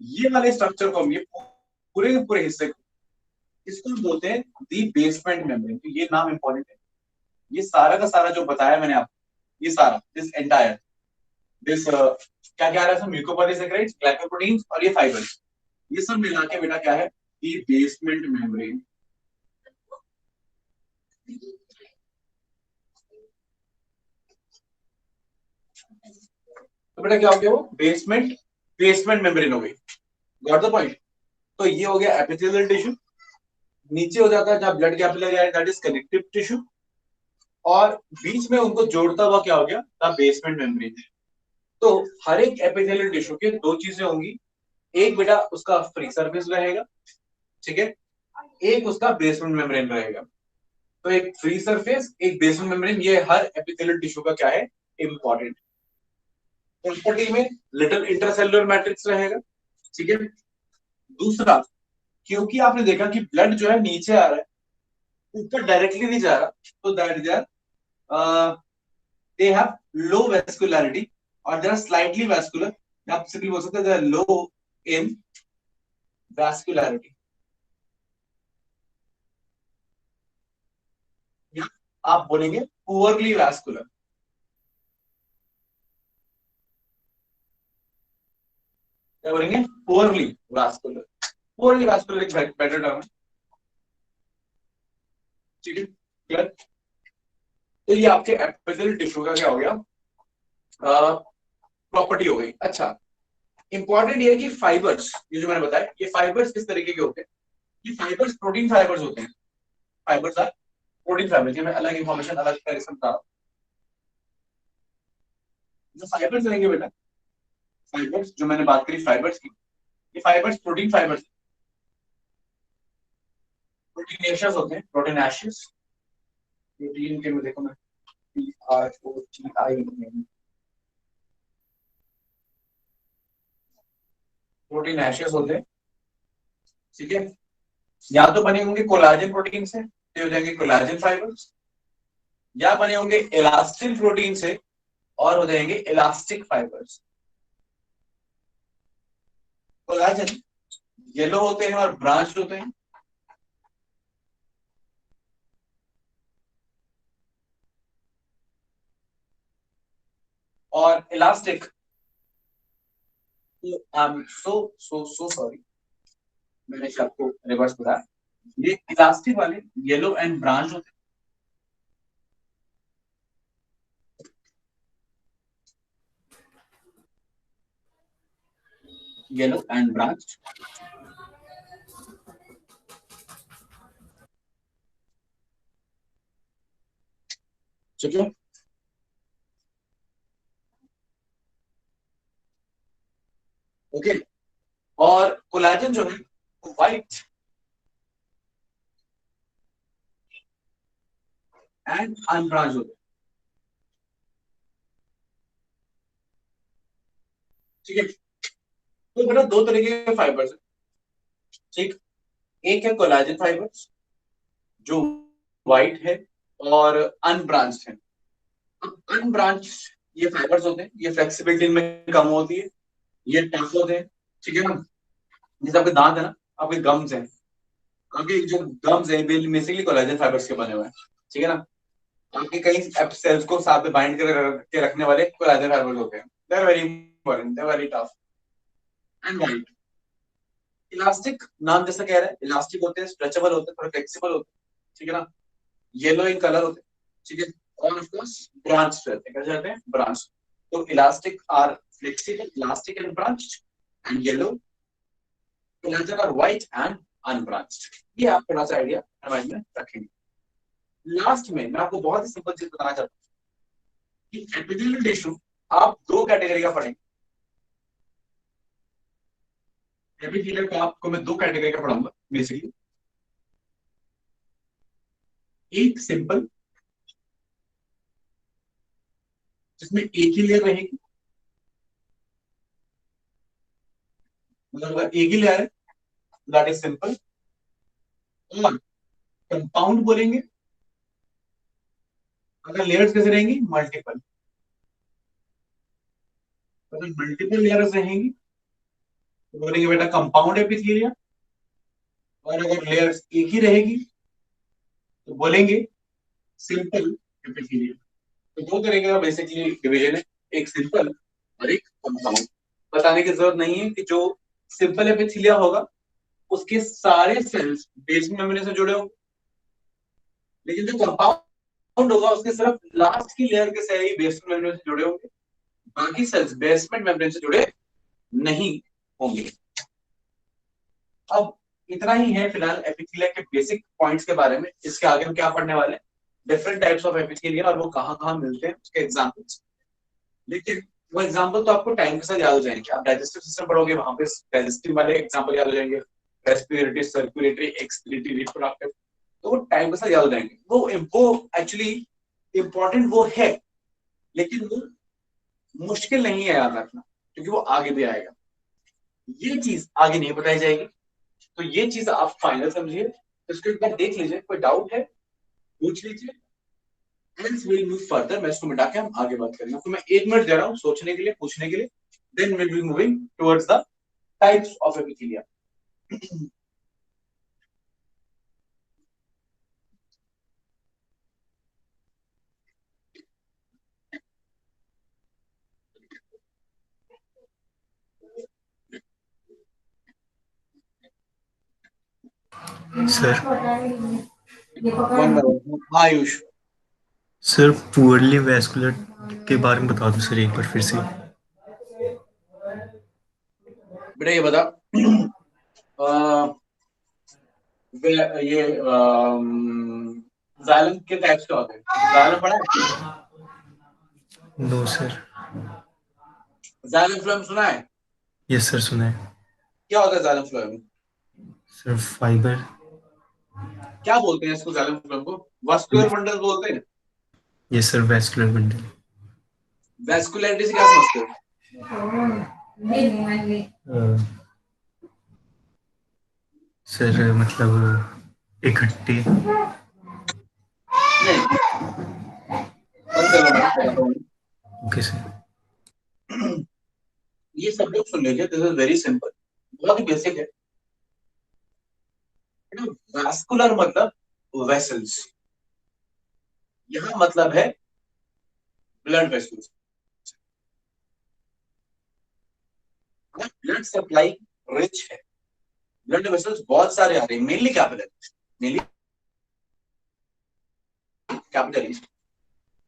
ये वाले स्ट्रक्चर को हम, ये पूरे के पूरे हिस्से को, इसको हम बोलते हैं दी बेसमेंट मेम्ब्रेन। तो ये नाम इंपॉर्टेंट है। ये सारा का सारा जो बताया मैंने आपको, ये सारा, दिस एंटायर, दिस क्या क्या आ रहा है? म्यूकोपॉलीसेकेराइड्स, ग्लाइकोप्रोटीन्स और ये फाइबर्स, ये सब मिला के बेटा क्या है? दी बेसमेंट मेम्ब्रेन। तो बेटा क्या हो गया? वो बेसमेंट, बेसमेंट मेम्ब्रेन हो गई। Got the point? तो ये हो गया एपिथेलियल टिश्यू। नीचे हो जाता है जहां ब्लड कैपिलरी है, दैट इज कनेक्टिव टिश्यू। और बीच में उनको जोड़ता हुआ क्या हो गया? The basement membrane. तो हर एक एपिथेलियल टिश्यू के दो चीजें होंगी, एक बेटा उसका फ्री सरफेस रहेगा, ठीक है, एक उसका बेसमेंट मेम्ब्रेन रहेगा। तो एक फ्री सरफेस, एक बेसमेंट मेम्ब्रेन, ये हर एपिथेलियल टिश्यू का क्या है? इंपॉर्टेंट। प्रॉपर्टी में लिटिल इंटरसेलुलर मैट्रिक्स रहेगा, ठीक है। दूसरा, क्योंकि आपने देखा कि ब्लड जो है नीचे आ रहा है, ऊपर डायरेक्टली नहीं जा रहा, तो that they are, they have low vascularity और दे आर स्लाइटली वेस्कुलर। आप सिंपली बोल सकते हैं they are low in vascularity. आप बोलेंगे पुअरली वैस्कुलर। क्या बोलेंगे? Poorly vascular. पुअरली वैस्कुलर एक बेटर टर्म है, ठीक है, क्लियर। तो ये आपके एपिथेलियल टिश्यू का क्या हो गया? प्रॉपर्टी हो गई। अच्छा, इंपॉर्टेंट ये है कि फाइबर्स, ये जो मैंने बताया, ये फाइबर्स किस तरीके के होते हैं? ये फाइबर्स प्रोटीन फाइबर्स होते हैं। Fibres are protein fibres. ये मैं अलग इंफॉर्मेशन अलग तरह से बता रहा हूं। जो फाइबर्स रहेंगे बेटा, फाइबर्स जो मैंने बात करी फाइबर्स की, ये फाइबर्स प्रोटीन फाइबर्स, प्रोटीनेशियस होते हैं, प्रोटीनेशियस। प्रोटीन के में देखो मैं PROTIN, प्रोटीनेशियस होते हैं, ठीक है। या तो बने होंगे कोलाजन प्रोटीन से, तो हो जाएंगे कोलाजन फाइबर्स, या बने होंगे इलास्टिन प्रोटीन से और हो जाएंगे इलास्टिक फाइबर्स। कोलाजन येलो होते हैं और ब्रांच होते हैं, और elastic, I am so sorry, मैंने आपको रिवर्स बताया। ये इलास्टिक वाले येलो एंड ब्रांच होते हैं, येलो एंड ब्रांच, ठीक है। ओके, और कोलाजन जो है व्हाइट एंड अनब्रांच होते हैं, ठीक है। तो बेटा दो तरीके के फाइबर्स है, ठीक। एक है कोलाजन फाइबर्स जो व्हाइट है और अनब्रांच्ड है। अब अनब्रांच ये फाइबर्स होते हैं, ये फ्लेक्सिबिलिटी में कम होती है, ये टफ होते हैं, ठीक है ना। जैसे आपके दांत है ना, आपके गम्स हैं, आपके जो गम्स है बेसिकली कोलेजन फाइबर्स के बने हुए हैं, ठीक है ना। आपके कई सेल्स को साथ में बाइंड करके रखने वाले कोलेजन फाइबर्स होते हैं। They are very important, they are very tough and white. Elastic नाम जैसा कह रहा है, इलास्टिक होते हैं, स्ट्रेचेबल होते हैं, थोड़े फ्लेक्सिबल होते हैं, ठीक है ना। येलो इन कलर होते हैं, ठीक है। और ऑफ कोर्स ब्रांच रहते हैं, कैसे रहते हैं? ब्रांच। तो elastic are flexible, elastic and branch, and yellow collagen are white and unbranched. ये आप थोड़ा सा आइडिया माइंड में रखेंगे। लास्ट में मैं आपको बहुत ही सिंपल चीज बताना चाहता हूँ कि एपिथेलियल टिश्यू आप दो कैटेगरी का पढ़ेंगे। एपिथेलियल को आपको मैं दो कैटेगरी का पढ़ाऊंगा बेसिकली। एक सिंपल, जिसमें एक ही लेयर रहेगी, मतलब अगर एक ही लेयर है दैट इज सिंपल। और कंपाउंड बोलेंगे, अगर लेयर्स कैसे रहेंगी, मल्टीपल। अगर मल्टीपल लेयर्स रहेंगी तो बोलेंगे बेटा कंपाउंड एपिथेलिया, और अगर लेयर्स एक ही रहेगी तो बोलेंगे सिंपल एपिथेलिया। तो दो तरीके का बेसिकली डिवीजन है, एक सिंपल और एक कंपाउंड। बताने की जरूरत नहीं है कि जो सिंपल एपिथेलिया होगा उसके सारे सेल्स बेसमेंट मेम्ब्रेन से जुड़े होंगे, लेकिन जो कंपाउंड होगा उसके सिर्फ लास्ट की लेयर के सेल ही बेसमेंट मेम्ब्रेन से जुड़े होंगे, बाकी सेल्स बेसमेंट मेम्ब्रेन से जुड़े नहीं होंगे। अब इतना ही है फिलहाल एपिथेलिया के बेसिक पॉइंट्स के बारे में। इसके आगे हम क्या पढ़ने वाले हैं, डिफरेंट टाइप्स ऑफ एपिथेलिया और वो कहाँ कहाँ मिलते हैं उसके एग्जांपल्स। लेकिन वो एग्जांपल तो आपको टाइम के साथ याद हो जाएंगे। आप डाइजेस्टिव सिस्टम पढ़ोगे वहां पे डाइजेस्टिव वाले एग्जांपल याद हो जाएंगे, रेस्पिरेटरी, सर्कुलेटरी, एक्सक्रीटरी, रिप्रोडक्टिव, तो वो टाइम के साथ याद हो जाएंगे। वो एक्चुअली इंपॉर्टेंट वो है, लेकिन वो मुश्किल नहीं है याद रखना, क्योंकि वो आगे भी आएगा। ये चीज आगे नहीं बताई जाएगी, तो ये चीज आप फाइनल समझिए, इसको एक बार देख लीजिए, कोई डाउट है पूछ लीजिए, else we'll move further। मैं इसको मिटा के हम आगे बात करेंगे। तो मैं 1 मिनट दे रहा हूँ सोचने के लिए, पूछने के लिए, then we'll be moving towards the types of epithelia। Sir Ayush, sir poorly vascular के बारे में बता दो सर एक बार फिर से। बेटा ये बता, ये जाइलम के टाइप्स क्या होते हैं? जाइलम पढ़ा है? No sir. जाइलम फ्लोएम सुना है? यस सर सुना है। क्या होता है जाइलम फ्लोएम? Sir fibre. क्या बोलते हैं इसको, जाइलम फ्लोएम को? वास्कुलर बंडल बोलते हैं। Yes sir vascular bundle. Vascularity से क्या समझते हो? सर मतलब इकट्ठे। नहीं, बंद कर लो, मैं बताता हूँ। Okay sir. ये सब लोग सुन लीजिए, दिस इज वेरी सिंपल, बहुत ही बेसिक है। वैस्कुलर मतलब वेसल्स, यहाँ मतलब है blood vessels. Blood supply rich है, ब्लड वेसल्स बहुत सारे आ रहे हैं, मेनली कैपिलरीज, मेनली कैपिलरीज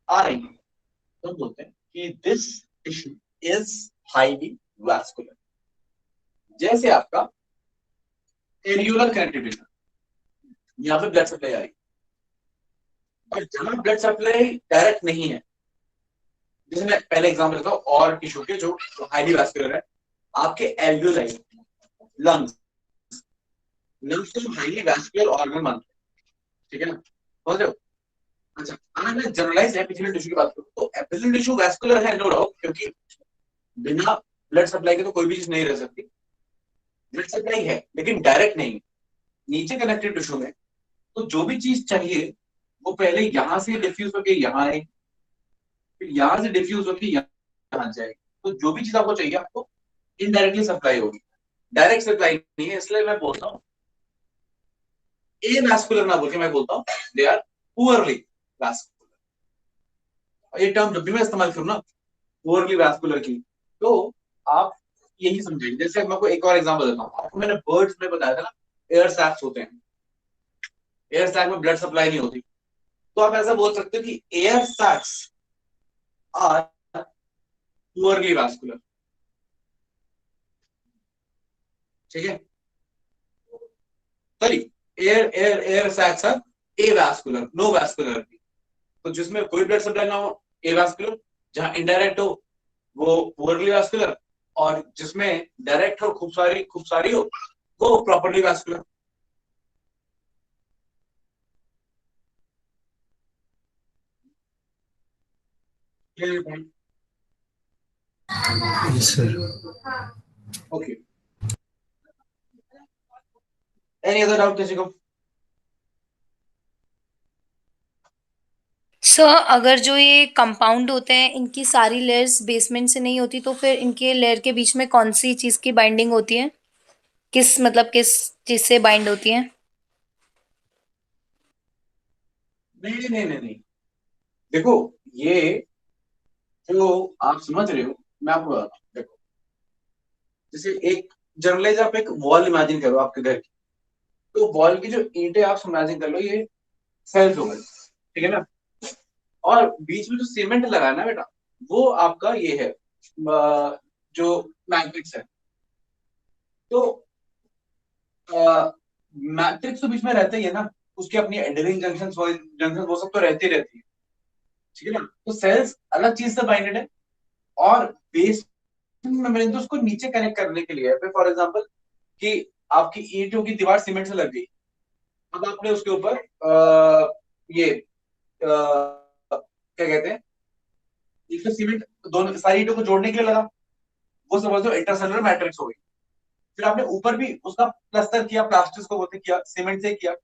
आ रही हैं। तो बोलते हैं कि this tissue is highly vascular. जैसे आपका एरियुलर कनेक्टिव टिश्यू, यहाँ पे ब्लड सप्लाई आ रही है, और जहां ब्लड सप्लाई डायरेक्ट नहीं है, जैसे मैं पहले एग्जांपल देता हूँ और टिश्यू के जो हाईली वैस्कुलर है, आपके एल्वियोलाई, लंग्स, लंग्स को हाईली वैस्कुलर ऑर्गन मानते हैं, ठीक है ना, समझ रहे हो? अच्छा, अगर मैं जनरलाइज एपिथेलियल टिश्यू की बात करूं तो एपिथेलियल टिश्यू वैस्कुलर है, नो डाउट, क्योंकि बिना ब्लड सप्लाई के तो कोई भी चीज नहीं रह सकती। ब्लड सप्लाई है लेकिन डायरेक्ट नहीं। नीचे कनेक्टिव टिश्यू में तो जो भी चीज चाहिए वो पहले यहां से डिफ्यूज होकर यहाँ आएगी, फिर यहां से डिफ्यूज होकर यहाँ जाएगी। तो जो भी चीज आपको चाहिए आपको इनडायरेक्टली सप्लाई होगी, डायरेक्ट सप्लाई नहीं है। इसलिए मैं बोलता हूँ ए वैस्कुलर ना बोल के मैं बोलता हूँ दे आर पुअरली वैस्कुलर। ये टर्म जब भी मैं इस्तेमाल करूँ ना पुअरली वैस्कुलर की, तो आप यही समझेंगे। जैसे मैं आपको एक और एग्जांपल देता हूँ, आपको मैंने बर्ड्स में बताया था ना एयर सैक्स होते हैं, एयर सैक में ब्लड सप्लाई नहीं होती, तो आप ऐसा बोल सकते हो कि air sacs are poorly vascular, ठीक है? Sorry, air air air sacs are avascular, no vascular. तो जिसमें कोई ब्लड सप्लाई ना हो एवास्कुलर, जहां इनडायरेक्ट हो वो पुअरली वैस्कुलर, और जिसमें डायरेक्ट हो खूब सारी हो वो properly vascular. Yes sir. Okay, any other doubt किसी को? सर अगर जो ये कंपाउंड होते हैं इनकी सारी लेयर्स बेसमेंट से नहीं होती तो फिर इनके लेयर के बीच में कौन सी चीज की बाइंडिंग होती है, किस चीज से बाइंड होती है? नहीं नहीं नहीं नहीं, देखो ये जो आप समझ रहे हो, मैं आपको बताता हूँ। देखो जैसे एक जनरलाइज आप एक वॉल इमेजिन करो आपके घर की, तो वॉल की जो ईंटें आप इमेजिन कर लो, ये सेल्स हो गए, ठीक है ना। और बीच में जो सीमेंट लगा है ना बेटा, वो आपका ये है जो मैट्रिक्स है। तो मैट्रिक्स तो बीच में रहता ही है ना, उसकी अपनी एडरिंग जंक्शन वो सब तो रहती रहती है, ठीक है ना। तो सेल्स अलग चीज से बाइंडेड है, और बेस मेम्ब्रेन तो उसको नीचे कनेक्ट करने के लिए है। फॉर एग्जांपल कि आपकी ईंटों की दीवार सीमेंट से लग गई, अब आपने उसके ऊपर ये क्या कहते हैं, इसमें सीमेंट दोनों सारी ईंटों को जोड़ने के लिए लगा, वो समझ लो इंटरसेलुलर मैट्रिक्स हो गई। फिर आपने ऊपर भी उसका प्लास्टर किया, प्लास्टर को बोलते किया, सीमेंट से किया।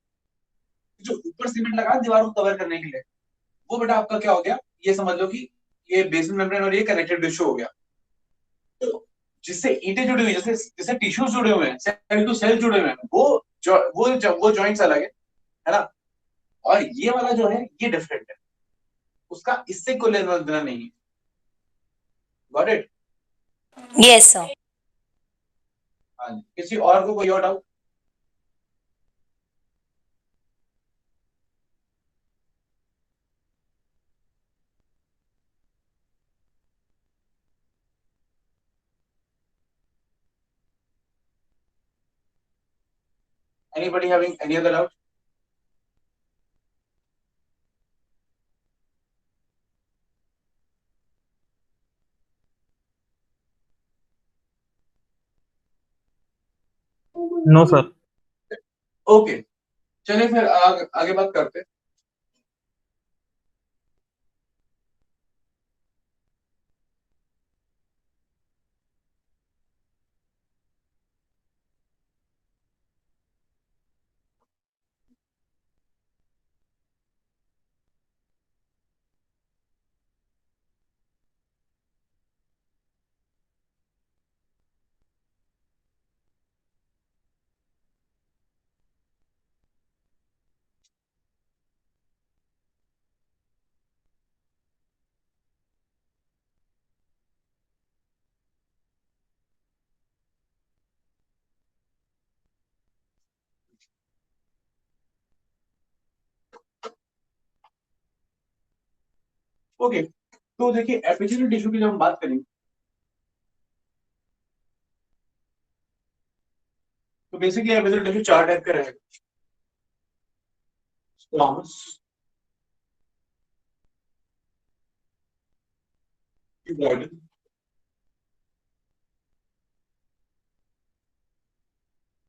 जो ऊपर सीमेंट लगा दीवार को कवर करने के लिए, वो बेटा आपका क्या हो गया, ये समझ लो कि ये बेसमेंट मेम्ब्रेन और ये कनेक्टेड टिश्यू हो गया। तो जिससे ईंटें जुड़ी हुई हैं, जैसे जैसे टिश्यूज जुड़े हुए हैं, सेल टू सेल जुड़े हुए हैं, वो जॉइंट्स अलग है ना। और ये वाला जो है ये डिफरेंट है, उसका इससे कोई लेना देना नहीं है। Got it? Yes sir. हाँ जी। किसी और को कोई और doubt? Anybody having any other doubt? No sir. Okay, चलिए फिर आगे बात करते हैं। ओके, तो देखिए एपिथेलियल टिश्यू की जब हम बात करेंगे, तो बेसिकली एपिथेलियल टिश्यू चार टाइप का रहेगा। Squamous, cuboidal,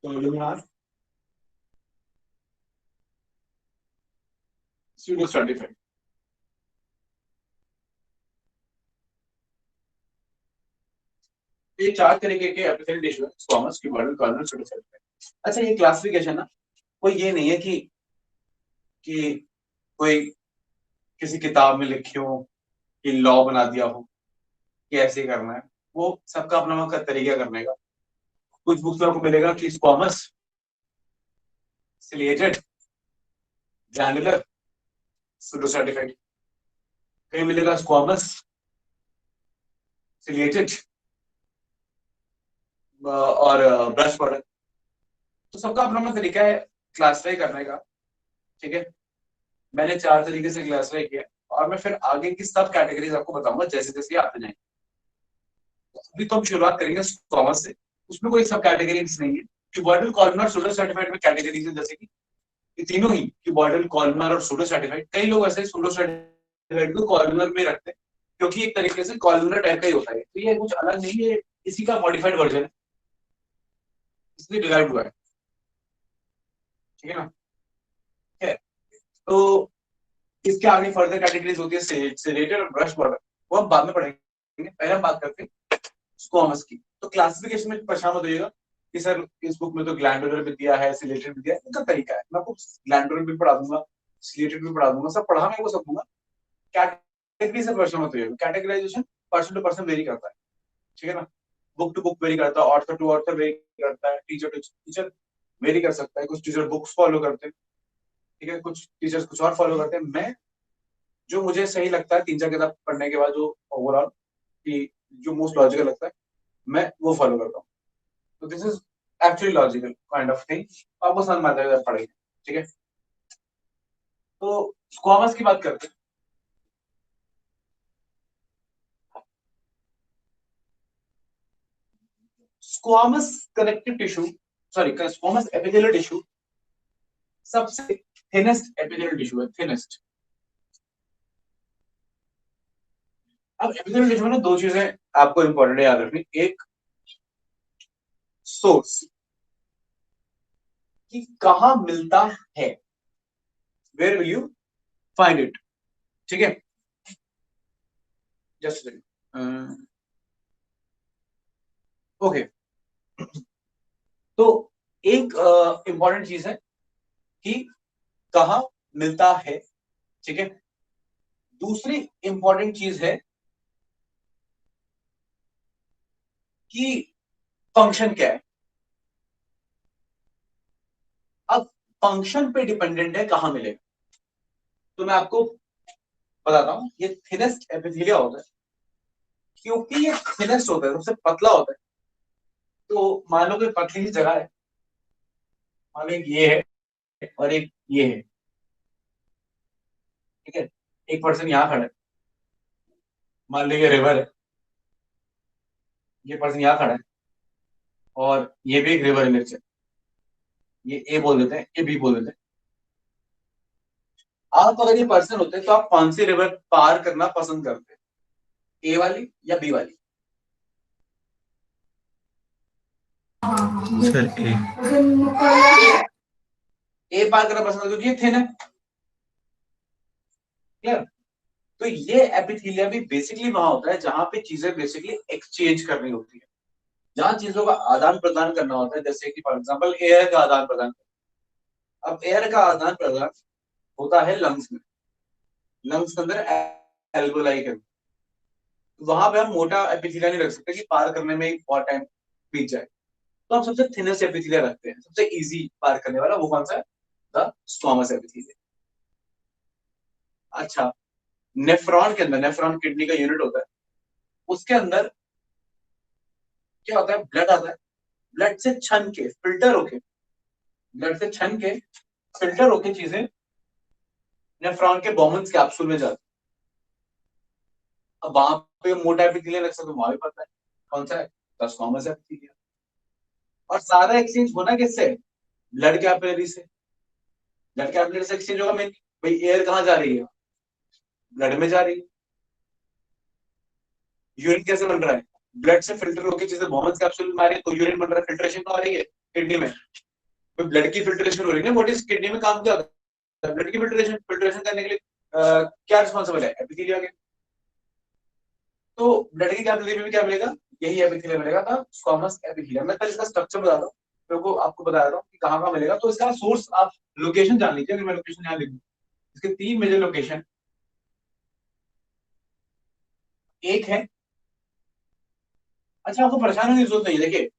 columnar, pseudo stratified. ये चार तरीके के एपिथेलियल टिश्यू है, squamous, cuboidal, columnar, pseudo stratified. अच्छा, ये क्लासिफिकेशन ना कोई ये नहीं है कि कोई किसी किताब में लिखी हो, कि लॉ बना दिया हो कि ऐसे ही करना है। वो सबका अपना अपना तरीका करने का। कुछ बुक्स में आपको मिलेगा कि squamous, ciliated, granular, pseudo stratified. कहीं मिलेगा स्क्वामस, सिलिएटेड और ब्रश बॉर्डर। तो सबका अपना अपना तरीका है क्लासिफाई करने का, ठीक है। मैंने चार तरीके से क्लासिफाई किया, और मैं फिर आगे की सब कैटेगरीज आपको बताऊंगा जैसे जैसे आते जाएंगे। अभी तो हम शुरुआत करेंगे कॉमर्स से, उसमें कोई सब कैटेगरीज नहीं है। क्यूबॉइडल, कॉलमर, सूडो सर्टिफाइड में कैटेगरीज है, जैसे कि ये तीनों ही क्यूबॉइडल, कॉलमर और सूडो सर्टिफाइड। कई लोग ऐसे सूडो सर्टिफाइड को कॉलमर में रखते हैं, क्योंकि एक तरीके से कॉलमर टाइप का ही होता है। तो ये कुछ अलग नहीं है, इसी का मॉडिफाइड वर्जन है, इसलिए डिराइव हुआ है, ठीक है ना। ठीक है, तो इसके आगे फर्दर कैटेगरीज होती है सेरेटेड और ब्रश बॉर्डर, वो हम बाद में पढ़ेंगे। पहले हम बात करते हैं स्क्वामस की। तो क्लासिफिकेशन में परेशान मत होइएगा कि सर इस बुक में तो ग्लैंडुलर भी दिया है, सिलेटेड भी दिया है। इनका तरीका है, मैं आपको ग्लैंडुलर भी पढ़ा दूंगा, सिलेटेड भी पढ़ा दूंगा, सब पढ़ा मैं वो सब दूंगा। कैटेगरी से प्रश्न मत होइए, categorization person to person vary करता है, ठीक है ना, बुक टू बुक वेरी करता है, ऑथर टू ऑथर वेरी करता है, टीचर टू टीचर वेरी कर सकता है, कुछ टीचर बुक्स फॉलो करते हैं, ठीक है, कुछ टीचर्स कुछ और फॉलो करते हैं। मैं जो मुझे सही लगता है 3-4 किताब पढ़ने के बाद, जो ओवरऑल कि जो मोस्ट लॉजिकल लगता है, मैं वो फॉलो करता हूँ। तो this is actually logical kind of thing, आपको समझ में आता है पढ़ेंगे, ठीक है। तो स्क्वामस की बात करते हैं। Squamous connective tissue, sorry squamous epithelial tissue सबसे थिनेस्ट एपिथेलियल टिश्यू है, थिनेस्ट। अब एपिथेलियल टिश्यू में दो चीजें आपको इंपॉर्टेंट याद रखनी, एक सोर्स कि कहां मिलता है, where will you find it, ठीक है। जस्ट ओके, तो एक इंपॉर्टेंट चीज है कि कहां मिलता है, ठीक है। दूसरी इंपॉर्टेंट चीज है कि फंक्शन क्या है। अब फंक्शन पे डिपेंडेंट है कहां मिलेगा। तो मैं आपको बताता हूं, ये थिनेस्ट एपिथेलिया होता है, क्योंकि ये थिनेस्ट होता है, सबसे पतला होता है। तो मान लो कोई पतली सी जगह है, मान लो एक ये है और एक ये है, ठीक है। एक पर्सन यहाँ खड़ा है, मान लो ये रिवर है, ये पर्सन यहाँ खड़ा है, और ये भी एक रिवर है मेरे से, ये ए बोल देते हैं, ये बी बोल देते हैं। आप अगर ये पर्सन होते हैं तो आप कौन सी रिवर पार करना पसंद करते हैं, ए वाली या बी वाली? सर ए। ए पार करना पसंद करते क्योंकि ये थिन है, क्लियर। तो ये एपिथेलिया भी बेसिकली वहां होता है जहां पे चीजें बेसिकली एक्सचेंज करनी होती है, जहां चीजों का आदान प्रदान करना होता है, जैसे कि फॉर एग्जांपल एयर का आदान प्रदान। अब एयर का आदान प्रदान होता है लंग्स में, लंग्स के अंदर एल्वेओलाई के अंदर। वहां पे हम मोटा एपिथेलिया नहीं रख सकते कि पार करने में ही बहुत टाइम बीत जाए, तो हम सबसे थिनेस्ट एपिथेलिया रखते हैं, सबसे इजी पार करने वाला। वो कौन सा है? The squamous epithelia. अच्छा, नेफ्रॉन के अंदर, नेफ्रॉन किडनी का यूनिट होता है, उसके अंदर क्या होता है? ब्लड आता है, ब्लड से छन के फिल्टर होके, ब्लड से छन के फिल्टर होके चीजें नेफ्रॉन के बोमन्स कैप्सूल में जाती है। अब वहां पे मोटा एपिथेलिया रख सकते, वहां भी पता है कौन सा है? The squamous epithelia. और सारा एक्सचेंज होना किससे? ब्लड कैपिलरी से। ब्लड कैपिलरी से एक्सचेंज होगा मेन, भाई एयर कहाँ जा रही है? ब्लड में जा रही है। यूरिन कैसे बन रहा है? ब्लड से फिल्टर होकर चीजें बोमन्स कैप्सूल में आ रही है, तो यूरिन बन रहा है, फिल्ट्रेशन कहाँ हो रही है? किडनी में। तो ब्लड की फिल्ट्रेशन हो रही है ना, व्हाट इज किडनी में काम क्या होता है? ब्लड की फिल्ट्रेशन, फिल्ट्रेशन करने के लिए क्या रिस्पॉन्सिबल है? एपिथेलिया के। तो ब्लड की कैपिलरी में भी क्या मिलेगा? यही एपिथेलिया मिलेगा था, स्क्वामस एपिथेलिया। मैं कल इसका स्ट्रक्चर बताता हूँ, तो आपको बता रहा हूँ कि कहाँ कहाँ मिलेगा। तो इसका सोर्स आप लोकेशन जान लीजिए, अगर मैं लोकेशन यहाँ लिख दूँ, इसके 3 मेजर लोकेशन। एक है, अच्छा आपको परेशान होने की जरूरत नहीं है, देखिए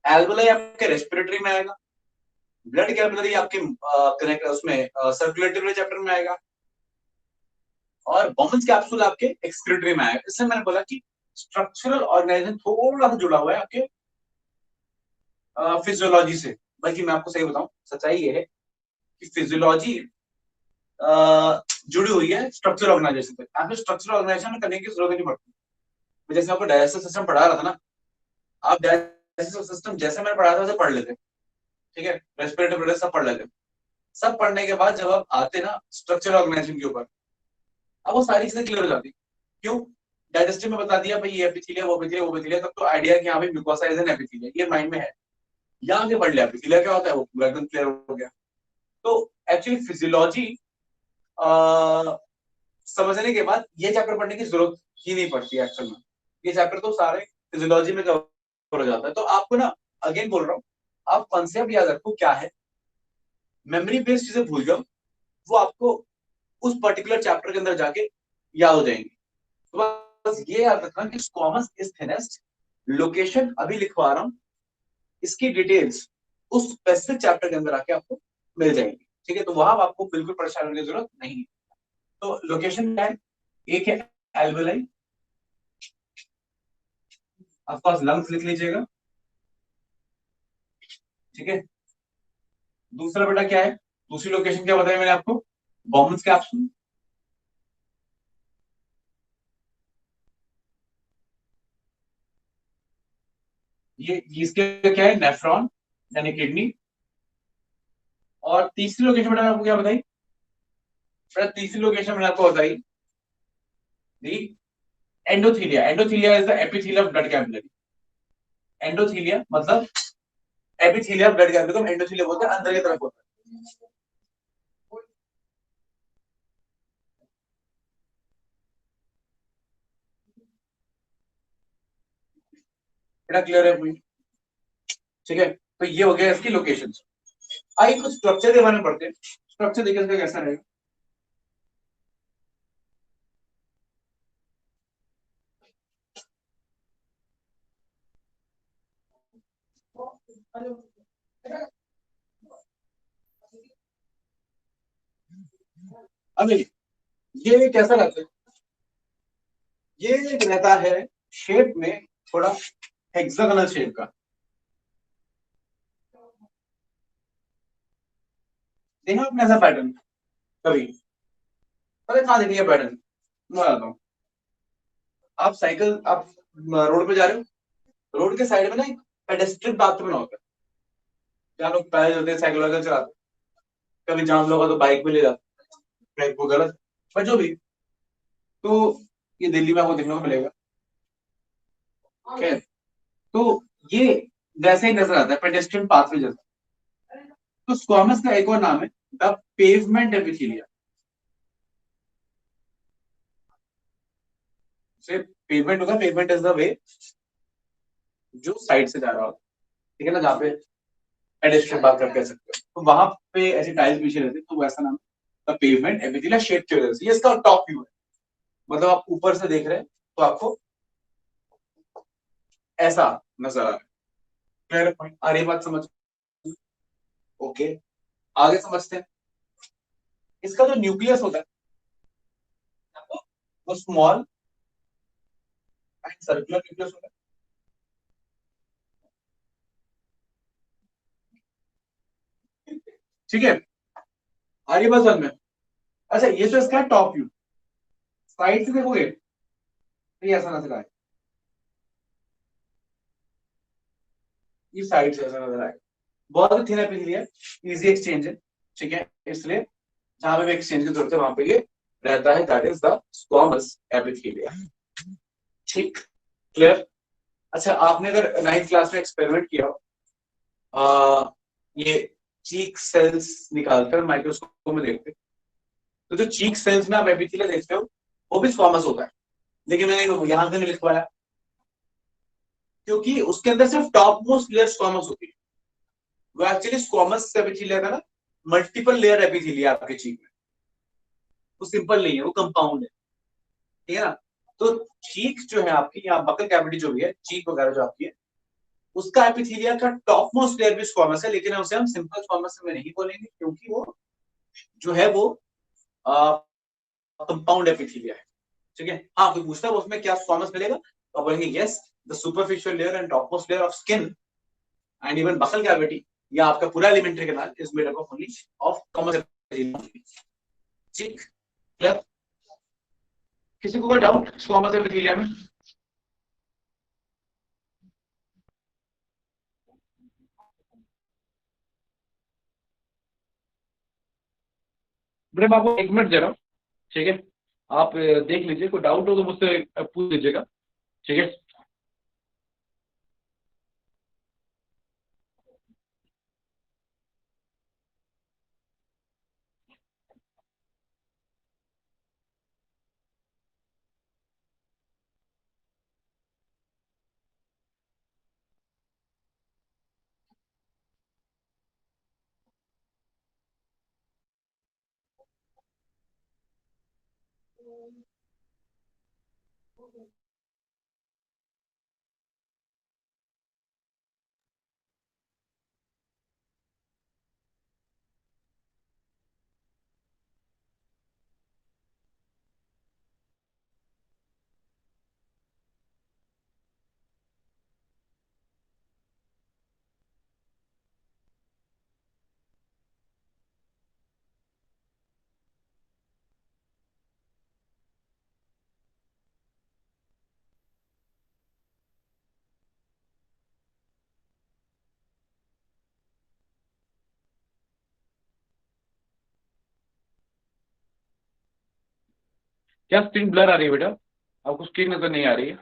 एल्वेओलाई आपके रेस्पिरेटरी में आएगा, ब्लड कैपिलरी आपके कनेक्ट उसमें सर्कुलेटरी चैप्टर में आएगा, और बोमन्स कैप्सूल आपके एक्सक्रीटरी में आएगा। इसलिए मैंने बोला कि स्ट्रक्चरल ऑर्गेनाइजेशन थोड़ा सा जुड़ा हुआ है आपके फिजियोलॉजी से। बल्कि मैं आपको सही बताऊं, सच्चाई ये है कि फिजियोलॉजी जुड़ी हुई है स्ट्रक्चरल ऑर्गेनाइजेशन से। आपको स्ट्रक्चरल ऑर्गेनाइजेशन में करने की जरूरत नहीं पड़ती। जैसे आपको डाइजेस्टिव सिस्टम पढ़ा रहा था ना, आप डाइजेस्टिव सिस्टम जैसे मैंने पढ़ा था वैसे पढ़ लेते, ठीक है, रेस्पिरेटरी सब पढ़ लेते। सब पढ़ने के बाद जब आप आते ना स्ट्रक्चरल ऑर्गेनाइजेशन के ऊपर, अब वो सारी चीजें क्लियर हो जाती। क्यों? डाइजेस्टिव में बता दिया भाई ये एपिथेलिया, वो एपिथेलिया, वो एपिथेलिया, तब तो आइडिया कि हाँ भाई म्यूकोसा इज एन एपिथेलिया, ये माइंड में है। यहाँ आगे पढ़ लिया एपिथेलिया क्या होता है, वो पूरा एकदम क्लियर हो गया। तो एक्चुअली फिजियोलॉजी समझने के बाद ये चैप्टर पढ़ने की जरूरत ही नहीं पड़ती है एक्चुअल में। ये चैप्टर तो सारे फिजियोलॉजी में कवर हो जाता है। तो आपको ना, अगेन बोल रहा हूँ, आप कॉन्सेप्ट याद रखो क्या है, मेमोरी बेस्ड चीजें भूल जाओ, वो आपको उस पर्टिकुलर चैप्टर के अंदर जाके याद हो जाएंगी। तो बस ये याद रखना कि स्क्वामस इज थिनेस्ट, लोकेशन अभी लिखवा रहा हूँ, इसकी डिटेल्स उस स्पेसिफिक चैप्टर के अंदर आके आपको मिल जाएंगी। ठीक है, तो वहां आपको बिल्कुल परेशान होने की जरूरत नहीं है। तो लोकेशन क्या है, एक है एल्वेलाई, ऑफकोर्स लंग्स लिख लीजिएगा। ठीक है, दूसरा बेटा क्या है, दूसरी लोकेशन क्या बताया मैंने आपको, बॉम्ब्स कैप्सूल, ये इसके क्या है, नेफ्रॉन यानी किडनी। और तीसरी लोकेशन मैंने आपको क्या बताई, बेटा तीसरी लोकेशन मैंने आपको बताई दी endothelia. Endothelia is the epithelium of blood capillary. Endothelia मतलब एपिथीलियम ब्लड कैपिलरी को एंडोथीलिया बोलते हैं, अंदर की तरफ होता है। बेटा क्लियर है पूरी? ठीक है, तो ये हो गया इसकी लोकेशन। आइए कुछ स्ट्रक्चर के बारे में पढ़ते हैं। स्ट्रक्चर देखिए इसका कैसा रहेगा। अभी ये कैसा रहता है, ये रहता है शेप में थोड़ा हेक्सागोनल शेप का। देखा आपने ऐसा पैटर्न कभी? अरे कहाँ देखिए पैटर्न, मैं बताता हूँ। आप साइकिल, आप रोड पे जा रहे हो, रोड के साइड में ना एक पेडेस्ट्रियन पाथ बना होता है, जहाँ लोग पैदल चलते हैं, साइकिल वाइकिल चलाते हैं। कभी जाम लोग तो बाइक पे ले जाते हैं, वो गलत, पर जो भी। तो ये दिल्ली में आपको देखने को मिलेगा। खैर, तो ये वैसे ही नजर आता है, पेडेस्ट्रियन पाथवे जैसा। तो स्क्वामस का एक और नाम है द पेवमेंट एपिथेलिया। से पेवमेंट होगा, पेवमेंट इज द वे जो साइड से जा रहा होता है, ठीक है ना, जहाँ पे पेडेस्ट्रियन पाथ आप कह सकते हो, तो वहां पे ऐसी टाइल्स बिछे रहते हैं, तो वैसा नाम है द पेवमेंट एपिथेलिया शेप की वजह से। ये इसका टॉप व्यू है, मतलब आप ऊपर से देख रहे हैं तो आपको ऐसा नजर आ रहा है। क्लियर पॉइंट आ रही बात समझ? ओके, आगे समझते हैं। इसका जो न्यूक्लियस होता है वो स्मॉल एंड सर्कुलर न्यूक्लियस होता है। ठीक है, आ रही बात समझ में? अच्छा, ये तो इसका टॉप व्यू। साइड से देखोगे तो ये ऐसा नजर आए, ये साइड से ऐसा नजर आए। बहुत थिन एपिथेलिया, इजी एक्सचेंज है। ठीक है, इसलिए जहां पे भी एक्सचेंज की जरूरत है वहां पे ये रहता है, that is the squamous epithelia. ठीक, क्लियर? अच्छा, आपने अगर 9th क्लास में एक्सपेरिमेंट किया हो, ये चीक सेल्स निकालकर माइक्रोस्कोप में देखते, तो जो चीक सेल्स में आप एपिथेलिया देखते हो वो भी स्क्वामस होता है, लेकिन मैंने यहां से नहीं लिखवाया क्योंकि उसके अंदर सिर्फ टॉप मोस्ट लेयर स्क्वामस होती है। वो एक्चुअली स्क्वामस एपिथेलिया का ना मल्टीपल लेयर एपिथेलिया आपके चीक में, वो सिंपल नहीं है, वो कंपाउंड है। ठीक है ना? तो चीक जो है आपकी, यहाँ बकल कैविटी जो भी है, चीक वगैरह जो आपकी है, उसका एपिथेलिया का टॉप मोस्ट लेयर भी स्क्वामस है, लेकिन उसे हम सिंपल स्क्वामस में नहीं बोलेंगे क्योंकि वो जो है वो कंपाउंड एपिथेलिया है। ठीक है, हाँ कोई पूछता है उसमें क्या स्क्वामस मिलेगा, तो आप बोलेंगे yes, the superficial layer and top most layer of skin and even buccal cavity या आपका पूरा alimentary canal is made up of only of squamous epithelia. ठीक, क्लियर? किसी को कोई डाउट स्क्वामस एपिथेलिया में? मैं आपको 1 मिनट दे रहा हूँ। ठीक है, आप देख लीजिए, कोई डाउट हो तो मुझसे पूछ लीजिएगा। ठीक है, क्या स्क्रीन ब्लर आ रही है बेटा? आपको स्क्रीन नजर नहीं आ रही है?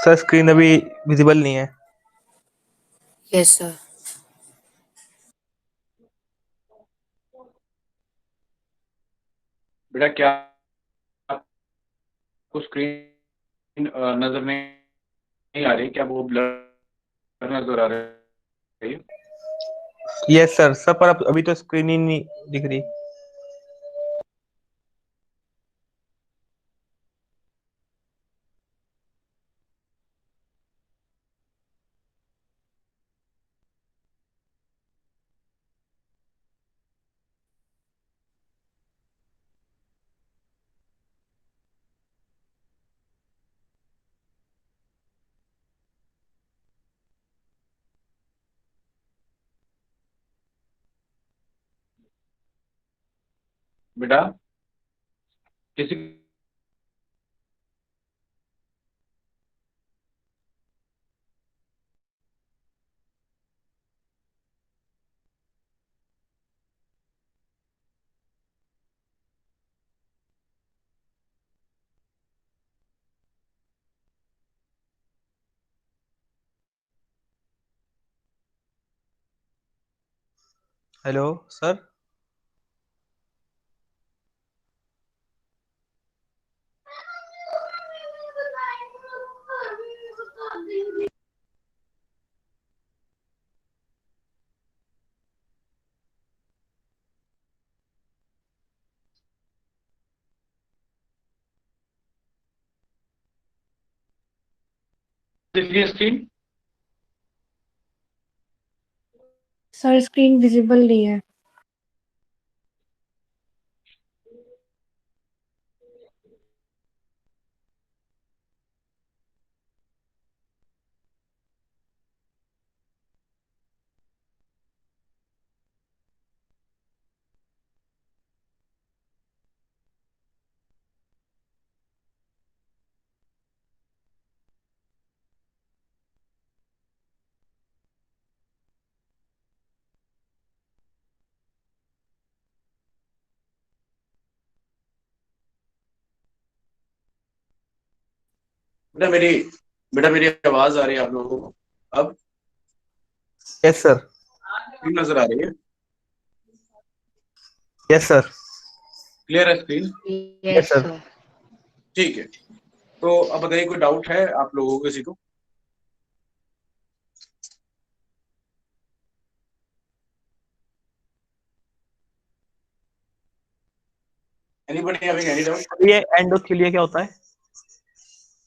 सर स्क्रीन अभी विजिबल नहीं है। Yes sir. बेटा क्या आपको स्क्रीन नजर नहीं आ रही? क्या वो ब्लर नजर आ रही है? यस सर, सब पर अभी तो स्क्रीन ही नहीं दिख रही। बेटा किसी hello sir. Screen sir screen visible नहीं है। बेटा मेरी बेटा मेरी आवाज आ रही है आप लोगों को? अब यस सर। स्क्रीन नजर आ रही है? Yes sir. क्लियर है स्क्रीन? Yes sir. sir. ठीक है। तो अब बताइए, कोई डाउट है आप लोगों को किसी को? Anybody having any doubt? ये एंडोथीलिया क्या होता है?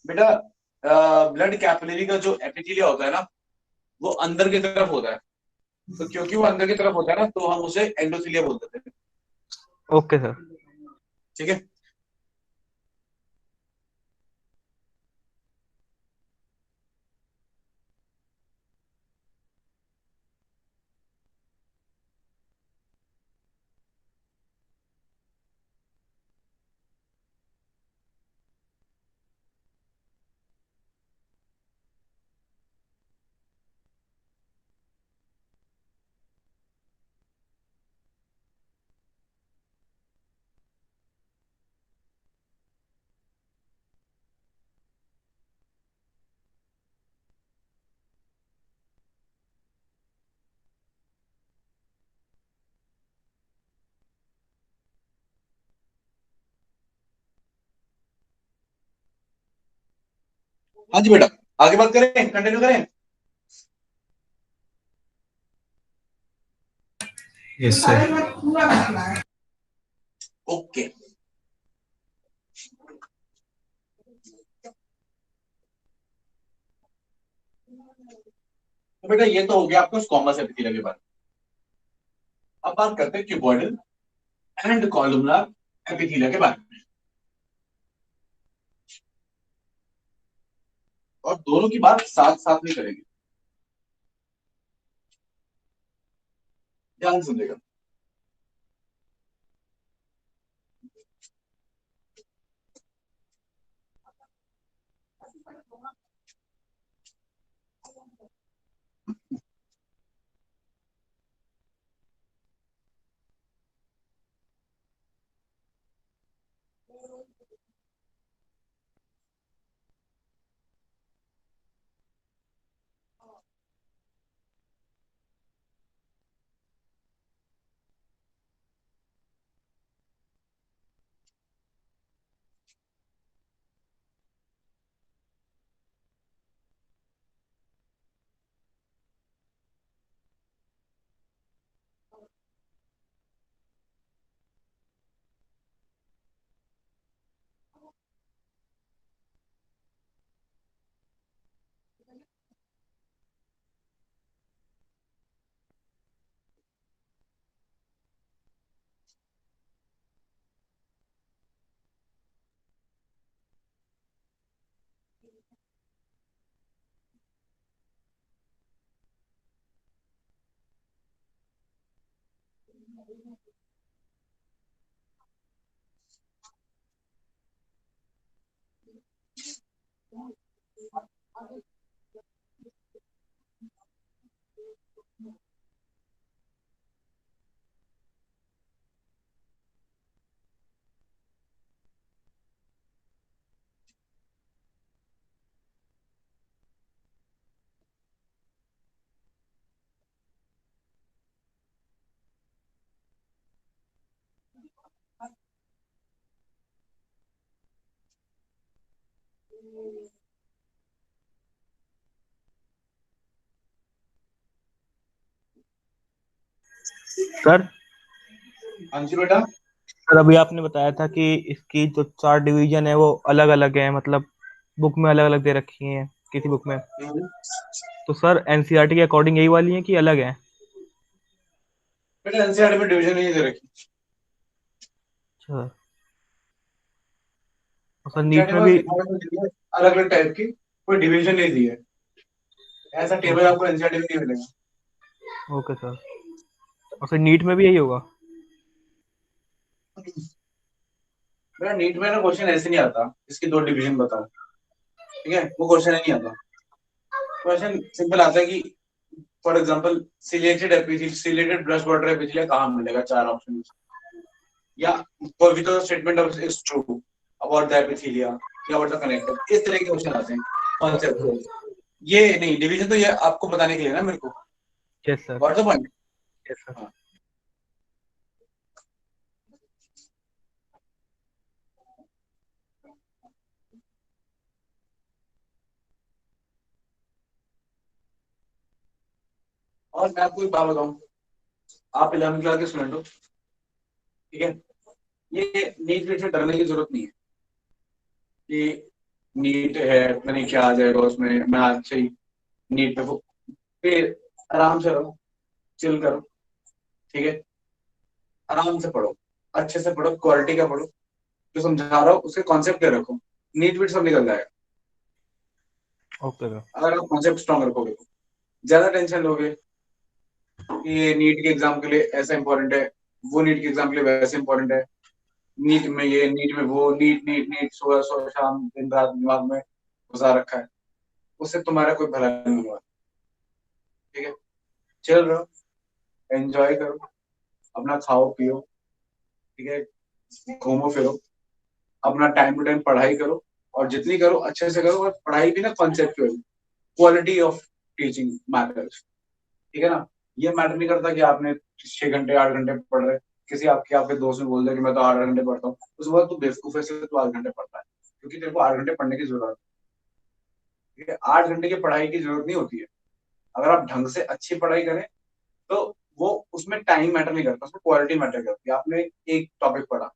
बेटा ब्लड कैपिलरी का जो एपिथेलिया होता है ना, वो अंदर की तरफ होता है। तो क्योंकि वो अंदर की तरफ होता है ना, तो हम उसे एंडोथीलिया बोलते थे। Okay sir. ठीक है। हाँ जी बेटा, आगे बात करें, कंटिन्यू करें? Yes sir. ओके। तो बेटा ये तो हो गया आपको स्क्वामस एपिथेलिया के बारे में। अब बात करते हैं क्यूबॉइडल एंड कॉलमनार एपिथेलिया के बारे में, और दोनों की बात साथ साथ नहीं करेंगे, ध्यान सुनिएगा। सर हाँ जी बेटा। सर अभी आपने बताया था कि इसकी जो 4 डिवीजन है वो अलग अलग है, मतलब बुक में अलग अलग दे रखी हैं किसी बुक में। तो सर एनसीईआरटी के अकॉर्डिंग यही वाली है कि अलग है? बेटा एनसीईआरटी में डिवीजन नहीं दे रखी। अच्छा। और सर नीट एनसीईआरटी में में भी? अलग अलग टाइप की कोई डिवीजन नहीं दी है, ऐसा टेबल ओके। आपको एनसीईआरटी में नहीं मिलेगा। Okay sir. और सर नीट में भी यही होगा? मेरा नीट में ना क्वेश्चन ऐसे नहीं आता इसकी 2 डिवीजन बताओ, ठीक है, वो क्वेश्चन नहीं आता। क्वेश्चन सिंपल आता है कि for example chelated brush water epithelia कहाँ मिलेगा, 4 ऑप्शन, या कोई भी तो statement of is true about the epithelia या अबाउट द कनेक्टिव, इस तरह के क्वेश्चन आते हैं कॉन्सेप्ट। ये नहीं डिवीजन, तो ये आपको बताने के लिए ना मेरे को, yes sir. What the point. Yes sir. और मैं आपको एक बात बताऊं, आप 11वीं क्लास के स्टूडेंट हो, ठीक है, ये नीट से डरने की जरूरत नहीं है कि नीट है पता नहीं क्या आ जाएगा उसमें, मैं आज से ही नीट पे फिर आराम से रहो, चिल करो, ठीक है, आराम से पढ़ो, अच्छे से पढ़ो, क्वालिटी का पढ़ो, जो समझा रहा हो उसके कॉन्सेप्ट क्लियर रखो, नीट विट सब निकल जाएगा ओके सर। अगर आप कॉन्सेप्ट स्ट्रॉन्ग रखोगे तो। ज्यादा टेंशन लोगे कि ये नीट के एग्जाम के लिए ऐसा इंपॉर्टेंट है, वो नीट के एग्जाम के लिए वैसे इंपॉर्टेंट है, नीट में ये नीट में वो, नीट नीट नीट सुबह सुबह शाम दिन रात दिमाग में घुसा रखा है, उससे तुम्हारा कोई भला नहीं हुआ, ठीक है, चिल रहो, एंजॉय करो, अपना खाओ पियो, ठीक है, घूमो फिरो, अपना टाइम टू टाइम पढ़ाई करो, और जितनी करो अच्छे से करो, और पढ़ाई भी ना conceptual, quality of teaching matters, ठीक है ना। ये मैटर नहीं करता कि आपने 6 घंटे 8 घंटे पढ़ रहे, किसी आपके आपके दोस्त ने बोल दिया कि मैं तो 8 घंटे पढ़ता हूँ, उस वक्त तू बेवकूफ है, सिर्फ तू 8 घंटे पढ़ता है, क्योंकि तेरे को 8 घंटे पढ़ने की जरूरत है, ठीक है, 8 घंटे की पढ़ाई की जरूरत नहीं होती है। अगर आप ढंग से अच्छी पढ़ाई करें तो वो उसमें टाइम मैटर नहीं करता, उसमें क्वालिटी मैटर करती है। आपने एक टॉपिक पढ़ा,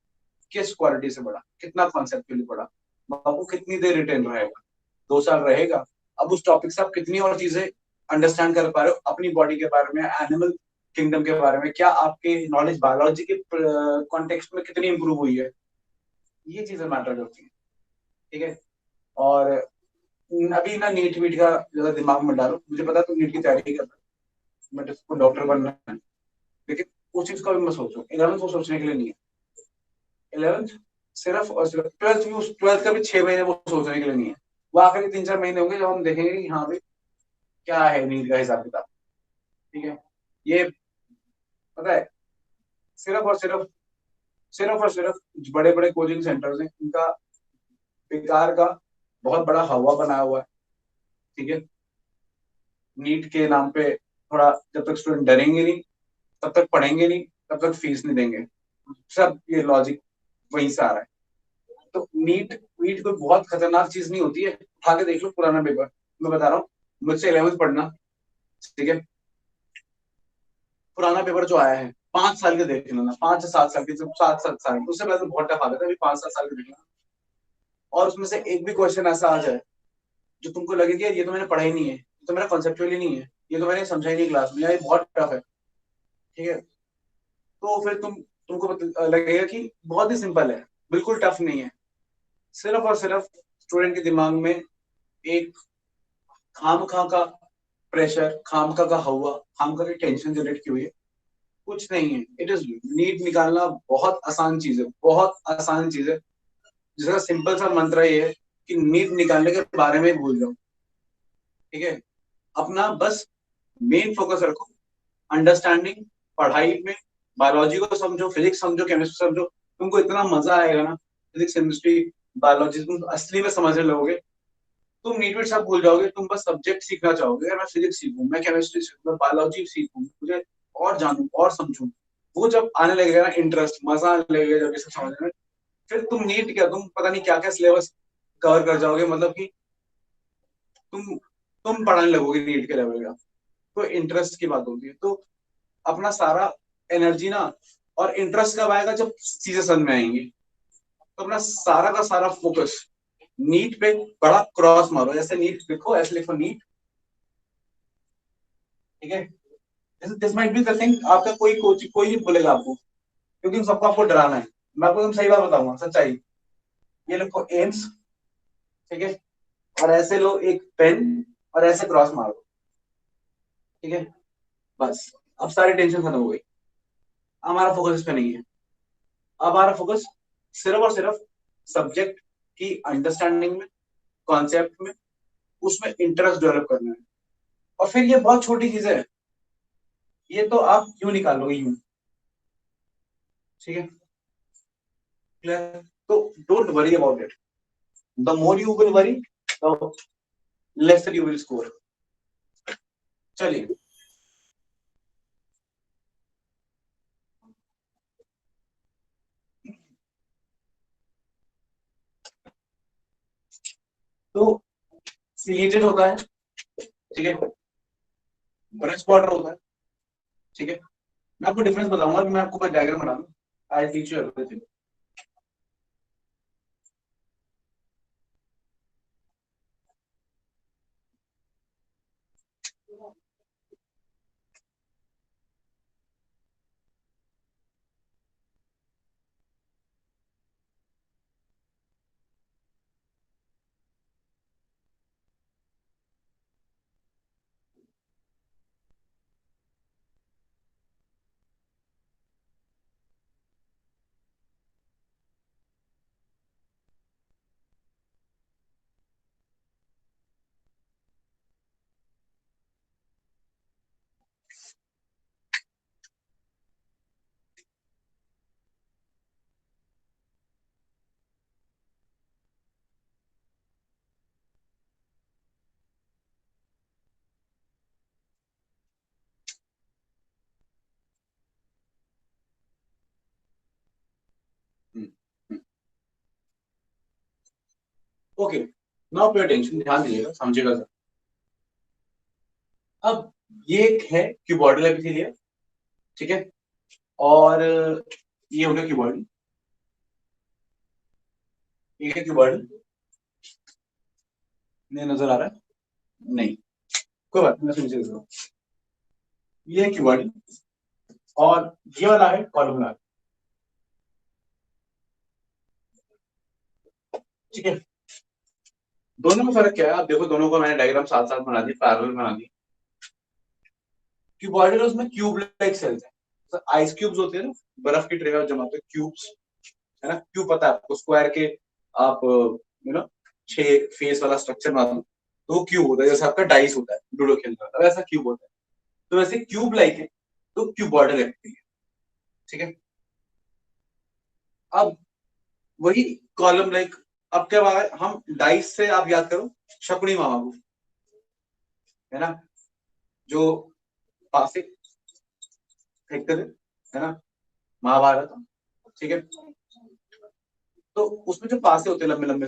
किस क्वालिटी से पढ़ा, कितना कॉन्सेप्चुअली पढ़ा, आपको कितनी देर रिटेन रहेगा, 2 साल रहेगा, अब उस टॉपिक से आप कितनी और चीजें अंडरस्टैंड कर पा रहे हो अपनी बॉडी के बारे में, एनिमल किंगडम के बारे में, क्या आपके नॉलेज बायोलॉजी के कॉन्टेक्स्ट में कितनी इंप्रूव हुई है, ये चीजें मैटर करती है। ठीक है, और अभी ना नीट वीट का ज्यादा दिमाग में डालो, मुझे पता है तुम नीट की तैयारी कर रहे हो, बट इसको डॉक्टर बनना है, लेकिन उस चीज का भी मत सोचो। 11th वो सोचने के लिए नहीं है, 11th सिर्फ और सिर्फ, 12th भी, उस 12th का भी 6 महीने वो सोचने के लिए नहीं है। वो आखिरी 3-4 महीने होंगे जब हम देखेंगे कि हाँ भाई क्या है नीट का हिसाब किताब। ठीक है, ये पता है, सिर्फ और सिर्फ, सिर्फ और सिर्फ बड़े बड़े कोचिंग सेंटर्स हैं, इनका बेकार का बहुत बड़ा हवा बनाया हुआ है। ठीक है, नीट के नाम पे थोड़ा, जब तक स्टूडेंट डरेंगे नहीं, तब तक पढ़ेंगे नहीं, तब तक फीस नहीं देंगे, सब ये लॉजिक वहीं से आ रहा है। तो नीट नीट कोई बहुत खतरनाक चीज नहीं होती है, उठा के देख लो पुराना पेपर, मैं बता रहा हूँ, मुझसे 11th पढ़ना, ठीक है, पुराना पेपर जो आया है 5 साल के देख लेना, 5 से 7 साल के, जब 7 7 साल, उससे पहले तो बहुत टफ आता था, अभी 5-7 साल के देख लेना, और उसमें से एक भी क्वेश्चन ऐसा आ जाए जो तुमको लगे कि यार ये तो मैंने पढ़ा ही नहीं है, ये तो मेरा कॉन्सेप्चुअली नहीं है, ये तो मैंने समझा ही नहीं क्लास में, यार ये बहुत टफ है। ठीक है, तो फिर तुमको लगेगा कि बहुत ही सिंपल है, बिल्कुल टफ नहीं है। सिर्फ और सिर्फ स्टूडेंट के दिमाग में एक खामखा का प्रेशर, खामखा का हवा, खामखा की टेंशन जनरेट की हुई है, कुछ नहीं है। इट इज, नीट निकालना बहुत आसान चीज है, बहुत आसान चीज है, जिसका सिंपल सा मंत्र ये है कि नीट निकालने के बारे में भूल जाओ। ठीक है, अपना बस मेन फोकस रखो अंडरस्टैंडिंग, पढ़ाई में, बायोलॉजी को समझो, फिजिक्स समझो, केमिस्ट्री समझो, तुमको इतना मजा आएगा ना, फिजिक्स केमिस्ट्री बायोलॉजी तुम असली में समझने लगोगे, तुम नीट वीट सब भूल जाओगे, तुम बस सब्जेक्ट सीखना चाहोगे, यार मैं फिजिक्स सीखूं, मैं केमिस्ट्री सीखूं, मैं बायोलॉजी सीखूं, मुझे और जानूं और समझूं। वो जब आने लगेगा ना इंटरेस्ट, मजा आने लगेगा जब ये सब समझने में, फिर तुम नीट क्या, तुम पता नहीं क्या क्या सिलेबस कवर कर जाओगे, मतलब कि तुम पढ़ाने लगोगे नीट के लेवल का। तो इंटरेस्ट की बात होती है, तो अपना सारा एनर्जी ना, और इंटरेस्ट कब आएगा जब चीजें समझ में आएंगी, तो अपना सारा का सारा फोकस नीट पे बड़ा क्रॉस मारो, ऐसे नीट लिखो, ऐसे लिखो नीट। ठीक है, this might be the thing, आपका कोई कोच कोई नहीं बोलेगा आपको, क्योंकि उन सबको आपको डराना है। मैं आपको एकदम सही बात बताऊंगा, सच्चाई, ये लिखो एम्स, ठीक है, और ऐसे लो एक पेन और ऐसे क्रॉस मारो। ठीक है, बस, अब सारी टेंशन खत्म हो गई, हमारा फोकस इस पे नहीं है। अब हमारा फोकस सिर्फ और सिर्फ सब्जेक्ट की अंडरस्टैंडिंग में, कॉन्सेप्ट में, उसमें इंटरेस्ट डेवलप करना है। और फिर ये बहुत छोटी चीजें है, ये तो आप यूं निकालोगे यूं। ठीक है, क्लियर, तो don't worry about it, the more you will worry the lesser you will score. चलिए, तो सिलेटेड होता है, ठीक है, ब्रश बॉर्डर होता है। ठीक है, मैं आपको डिफरेंस बताऊंगा, मैं आपको कोई डायग्राम बना दूं, I teach you everything. Okay, now pay attention, ध्यान दीजिएगा, समझिएगा सर। अब ये एक है क्यूबॉइडल एपिथेलियम, ठीक है, और ये हो गया क्यूबॉइडल, ये है क्यूबॉइडल, नहीं नजर आ रहा है, नहीं, कोई बात नहीं, मैं समझ। ये है क्यूबॉइडल और ये वाला है कॉलमनार, ठीक है। दोनों में फर्क क्या है आप देखो, दोनों को मैंने डायग्राम साथ साथ बना दी, पैरेलल बना दी। क्यूबॉइडल उसमें क्यूब लाइक सेल्स है, आइस क्यूब्स होते हैं ना, बर्फ की ट्रे में जमाते हैं क्यूब्स, है ना। क्यूब पता है आपको, स्क्वायर के आप यू नो 6 फेस वाला स्ट्रक्चर बना दो तो वो क्यूब होता है, जैसे आपका डाइस होता है लूडो खेलता है वैसा क्यूब होता है। तो वैसे क्यूब लाइक है तो क्यूबॉइडल है, ठीक है। अब वही कॉलम लाइक, अब क्या बात है, हम डाइस से आप याद करो शकुनी मामा को, है ना, जो पासे फेंकते थे, है ना, महाभारत, ठीक है। तो उसमें जो पासे होते हैं लंबे लंबे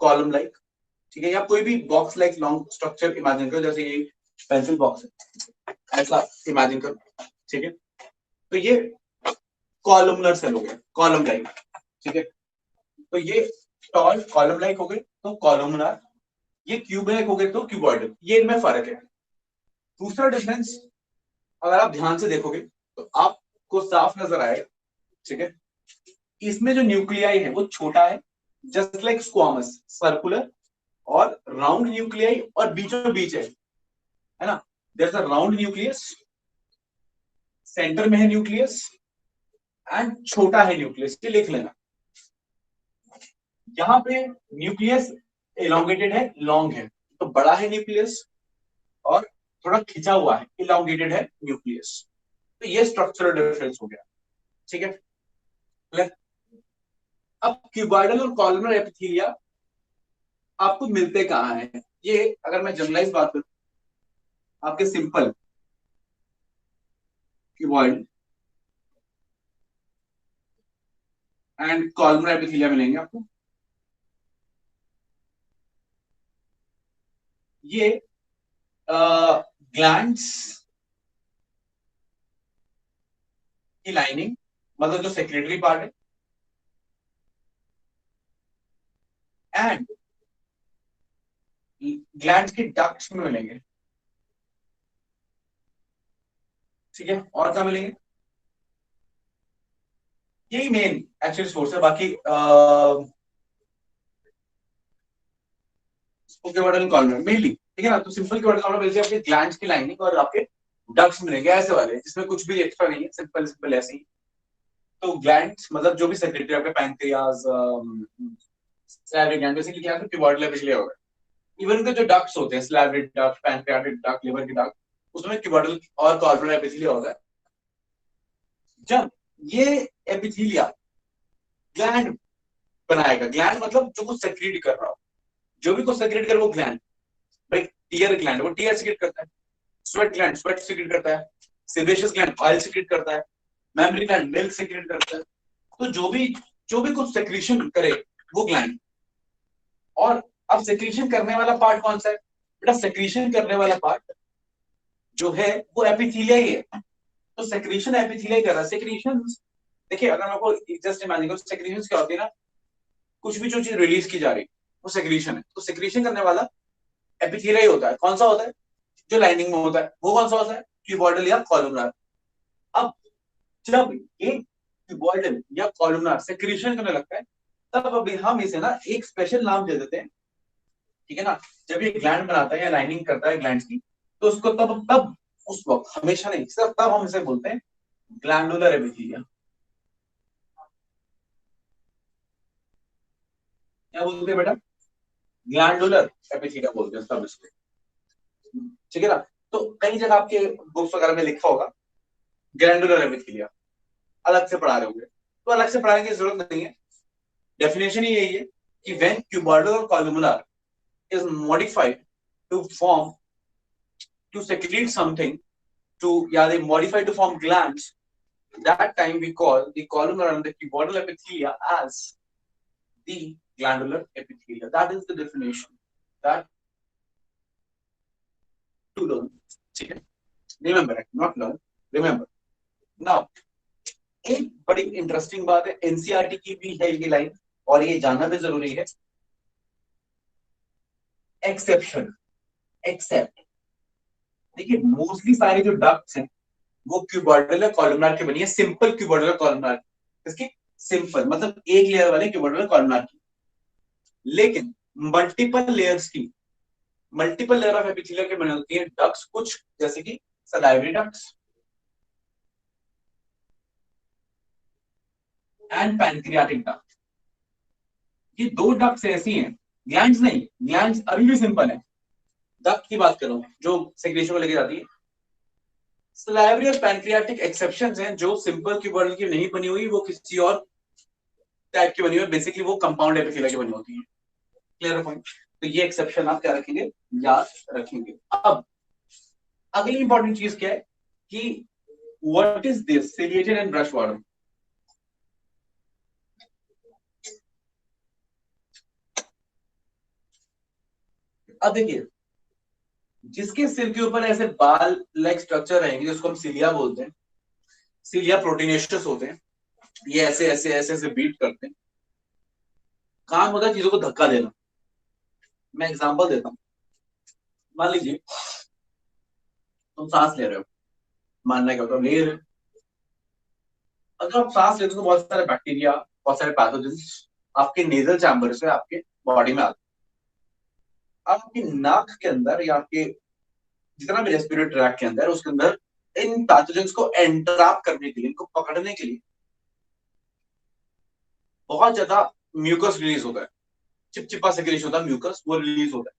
कॉलम लाइक, ठीक है, या कोई भी box like long structure imagine करो, जैसे ये पेंसिल बॉक्स है ऐसा इमेजिन करो, ठीक है। तो ये कॉलमनर सेल हो गया, कॉलम लाइक, ठीक है। तो ये टॉल कॉलम लाइक हो गए तो कॉलमनर, ये क्यूब लाइक हो गए तो क्यूबॉइडल, ये इनमें फर्क है। दूसरा डिफरेंस अगर आप ध्यान से देखोगे तो आपको साफ नजर आएगा, ठीक है। इसमें जो न्यूक्लियाई है वो छोटा है, जस्ट लाइक स्क्वामस, सर्कुलर और राउंड न्यूक्लियाई, और बीचों बीच है ना, there is a round nucleus, centre में है न्यूक्लियस एंड छोटा है न्यूक्लियस, ये लिख लेना। यहां पे न्यूक्लियस एलोंगेटेड है, लॉन्ग है, तो बड़ा है न्यूक्लियस, और थोड़ा खिंचा हुआ है, इलोंगेटेड है न्यूक्लियस। तो ये स्ट्रक्चरल डिफरेंस हो गया, ठीक है। अब क्यूबॉइडल और कॉलमनर एपिथेलिया आपको मिलते कहाँ हैं, ये अगर मैं जनरलाइज बात करूं, आपके simple cuboid and columnar epithelia मिलेंगे आपको। ये ग्लैंड्स की लाइनिंग, मतलब जो सेक्रेटरी पार्ट है, एंड ग्लैंड्स के डक्ट्स में मिलेंगे, ठीक है। और क्या मिलेंगे, यही मेन एक्चुअली सोर्स है, बाकी कॉलमनर मेनली, ठीक है ना। तो सिंपल क्यूबॉइडल कॉलमनर मिलते हैं आपके ग्लैंड्स की लाइनिंग और आपके डक्ट्स मिलेंगे ऐसे वाले, जिसमें कुछ भी एक्स्ट्रा नहीं है, सिंपल सिंपल ऐसे ही। तो ग्लैंड्स मतलब जो भी सेक्रेटरी आपके पैंक्रियाज, सैलरी ग्लैंड, बेसिकली क्या है, क्यूबॉइडल एपिथेलिया होगा। इवन के जो डक्ट्स होते हैं, salary duct, pancreatic duct, liver की डक्ट, उसमें क्यूबॉइडल और कॉलमनर एपिथेलिया होता है। जब ये एपिथेलिया ग्लैंड बनाएगा, ग्लैंड मतलब जो कुछ सेक्रेट कर रहा हो, जो भी कुछ सेक्रेट करे वो ग्लैंड, भाई टीयर ग्लैंड वो टीयर सीक्रेट करता है, स्वेट ग्लैंड स्वेट सीक्रेट करता है, सेबेशियस ग्लैंड ऑयल सीक्रेट करता है, मेमरी ग्लैंड मिल्क सीक्रेट करता है। तो जो भी कुछ सेक्रेशन करे वो ग्लैंड। और अब सेक्रेशन करने वाला पार्ट कौन सा है बेटा, सेक्रेशन करने वाला पार्ट जो है वो एपिथेलिया ही है। तो सेक्रेशन एपिथेलिया कर रहा है। सेक्रेशन देखिए, अगर मैं आपको जस्ट इमेजिन करो, सेक्रेशन क्या होती है ना, कुछ भी जो चीज रिलीज की जा रही है वो सेक्रेशन है। तो सेक्रेशन करने वाला एपिथेलिया ही होता है। कौन सा होता है, जो लाइनिंग में होता है, वो कौन सा होता है, क्यूबॉइडल या कॉलमनार। अब जब ये क्यूबॉइडल या कॉलमनार सेक्रेशन करने लगता है, तब अभी हम इसे ना एक स्पेशल नाम दे देते हैं, ठीक है ना। जब ये ग्लैंड बनाता है या लाइनिंग करता है ग्लैंड्स की, तो उसको तब तब उस वक्त, हमेशा नहीं, सिर्फ तब हम इसे बोलते हैं ग्लैंडुलर एपिथेलिया। क्या बोलते हैं बेटा, ग्लैंडुलर एपिथेलिया बोलते हैं तब इसको, ठीक है ना। तो कई जगह आपके बुक्स वगैरह में लिखा होगा ग्लैंडुलर एपिथेलिया, अलग से पढ़ा रहे होंगे, तो अलग से पढ़ाने की जरूरत नहीं है। डेफिनेशन ही यही है कि व्हेन क्यूबॉइडल और columnar is modified to form, to secrete something, to they modify to form glands, that time we call the columnar and the cuboidal epithelia as the glandular epithelia. That is the definition that to learn, remember, not learn, remember. Now एक बड़ी interesting बात है, NCERT की भी है ये line, और ये जानना भी जरूरी है, एक्सेप्शन, एक्सेप्ट देखिए मोस्टली सारी जो डक्ट्स हैं वो क्यूबॉइडल या कॉलमनार की बनी है, सिंपल क्यूबॉइडल कॉलमनार, इसकी सिंपल मतलब एक लेयर वाले क्यूबॉइडल कॉलमनार की। लेकिन मल्टीपल लेयर ऑफ एपिथेलियम के बने होती है डक्ट्स, कुछ जैसे कि salivary ducts and pancreatic duct. ये दो डक्ट्स ऐसी हैं, ग्लैंड्स नहीं, ग्लैंड्स अभी भी सिंपल है, डक्ट की बात कर रहा हूं जो सेक्रेशन को लेके जाती है। सलाइवरी और पैनक्रियाटिक एक्सेप्शंस हैं, जो सिंपल क्यूबॉइडल की नहीं बनी हुई, वो किसी और टाइप की बनी हुई है, बेसिकली वो कंपाउंड एपिथेलिया की बनी होती है। Clear point? तो ये एक्सेप्शन आप क्या रखेंगे, याद रखेंगे। अब अगली इंपॉर्टेंट चीज क्या है कि what is this ciliated and brush water. अब देखिए जिसके सिर के ऊपर ऐसे बाल लाइक स्ट्रक्चर रहेंगे जिसको हम सिलिया बोलते हैं, सिलिया प्रोटीनेशियस होते हैं, ये ऐसे ऐसे ऐसे ऐसे बीट करते हैं, काम होता है चीजों को धक्का देना। मैं एग्जांपल देता हूं, मान लीजिए तुम सांस ले रहे हो, मानना क्या होता है, ले रहे हो। अगर आप सांस लेते हो तो बहुत सारे बैक्टीरिया, बहुत सारे पैथोजेंस आपके नेजल चैम्बर से आपके बॉडी में आते हैं। आपकी नाक के अंदर या आपके जितना भी रेस्पिरेटरी ट्रैक के अंदर, उसके अंदर इन पैथोजेंस को एंट्रैप करने के लिए, इनको पकड़ने के लिए बहुत ज्यादा म्यूकस रिलीज होता है, चिपचिपा सेक्रेशन होता है, म्यूकस वो रिलीज होता है।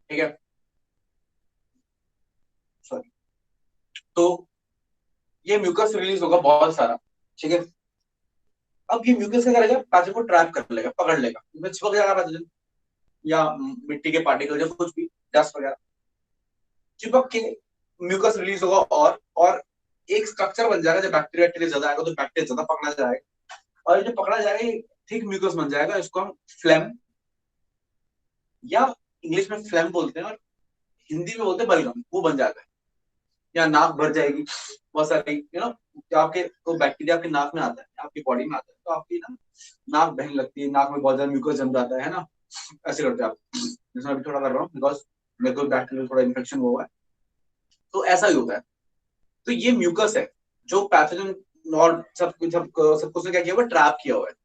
ठीक है, सॉरी। तो ये म्यूकस रिलीज होगा बहुत सारा। ठीक है, अब ये म्यूकस क्या करेगा, पैथोजन को ट्रैप कर लेगा, पकड़ लेगा, इसमें चिपक जाएगा पैथोजन या मिट्टी के पार्टिकल या कुछ भी, डस्ट वगैरह चिपक के म्यूकस रिलीज होगा, और एक स्ट्रक्चर बन जाएगा। जब बैक्टीरिया ज्यादा आएगा तो बैक्टीरिया ज्यादा पकड़ा जाएगा, और ये जो पकड़ा जाएगा ये थिक म्यूकस बन जाएगा। इसको हम फ्लेम या इंग्लिश में फ्लेम बोलते हैं और हिंदी में बोलते हैं बलगम, वो बन जाता है। या नाक भर जाएगी बहुत सारी, जो आपके तो बैक्टीरिया आपके नाक में आता है, आपकी बॉडी में आता है, तो आपकी ना नाक बहने लगती है, नाक में बहुत ज्यादा म्यूकस जम जाता है ना, ऐसे करते हैं आप। जैसे मैं अभी थोड़ा कर रहा हूँ बिकॉज मेरे को बैक्टीरिया थोड़ा इन्फेक्शन हुआ है, तो ऐसा ही होता है। तो ये म्यूकस है जो पैथोजन और सब कुछ ने क्या किया हुआ, ट्रैप किया हुआ है।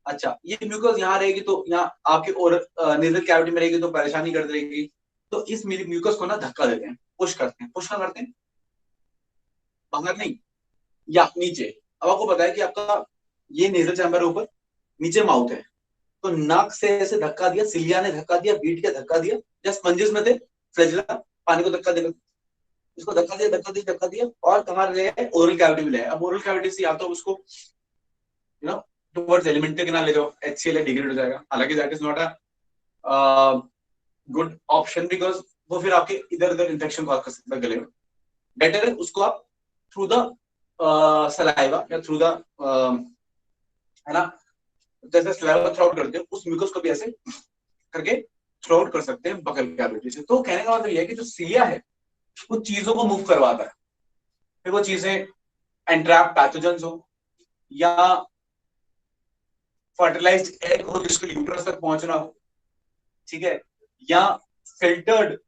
अच्छा, ये म्यूकस यहाँ रहेगी तो यहाँ आपके और नेजल कैविटी में रहेगी तो परेशानी कर देगी। तो इस म्यूकस को ना धक्का देते हैं, पुश करते हैं। पुश क्या करते हैं, बाहर नहीं या नीचे। अब आपको पता है कि आपका ये नेजल चैम्बर ऊपर, नीचे माउथ है, तो नाक से ऐसे धक्का दिया, सिलिया ने धक्का दिया, बीट के धक्का दिया, जब स्पंजेस में थे फ्लैजेला पानी को धक्का देगा, इसको धक्का दिया धक्का दिया धक्का दिया, और कहाँ ले आए, ओरल कैविटी में ले आए। अब ओरल कैविटी से या तो उसको टुवर्ड्स एलिमेंट्री के ना ले जाओ, HCl डिग्रेड हो जाएगा। हालांकि that is not a good option, because वो फिर आपके इधर उधर इन्फेक्शन कॉज कर सकता है गले में। बेटर है उसको आप थ्रू द सलाइवा या थ्रू द है ना, जैसे सलाइवा थ्रू आउट करते हो, उस म्यूकस को भी ऐसे करके थ्रू आउट कर सकते हैं बकल कैविटी से। तो कहने का मतलब यह है कि जो सिलिया है वो चीजों को मूव करवाता है, फिर वो चीजें एंट्रैप पैथोजेंस हो या फर्टिलाइज्ड एग हो जिसको यूट्रस तक पहुंचना हो, ठीक है, या फिल्टर्ड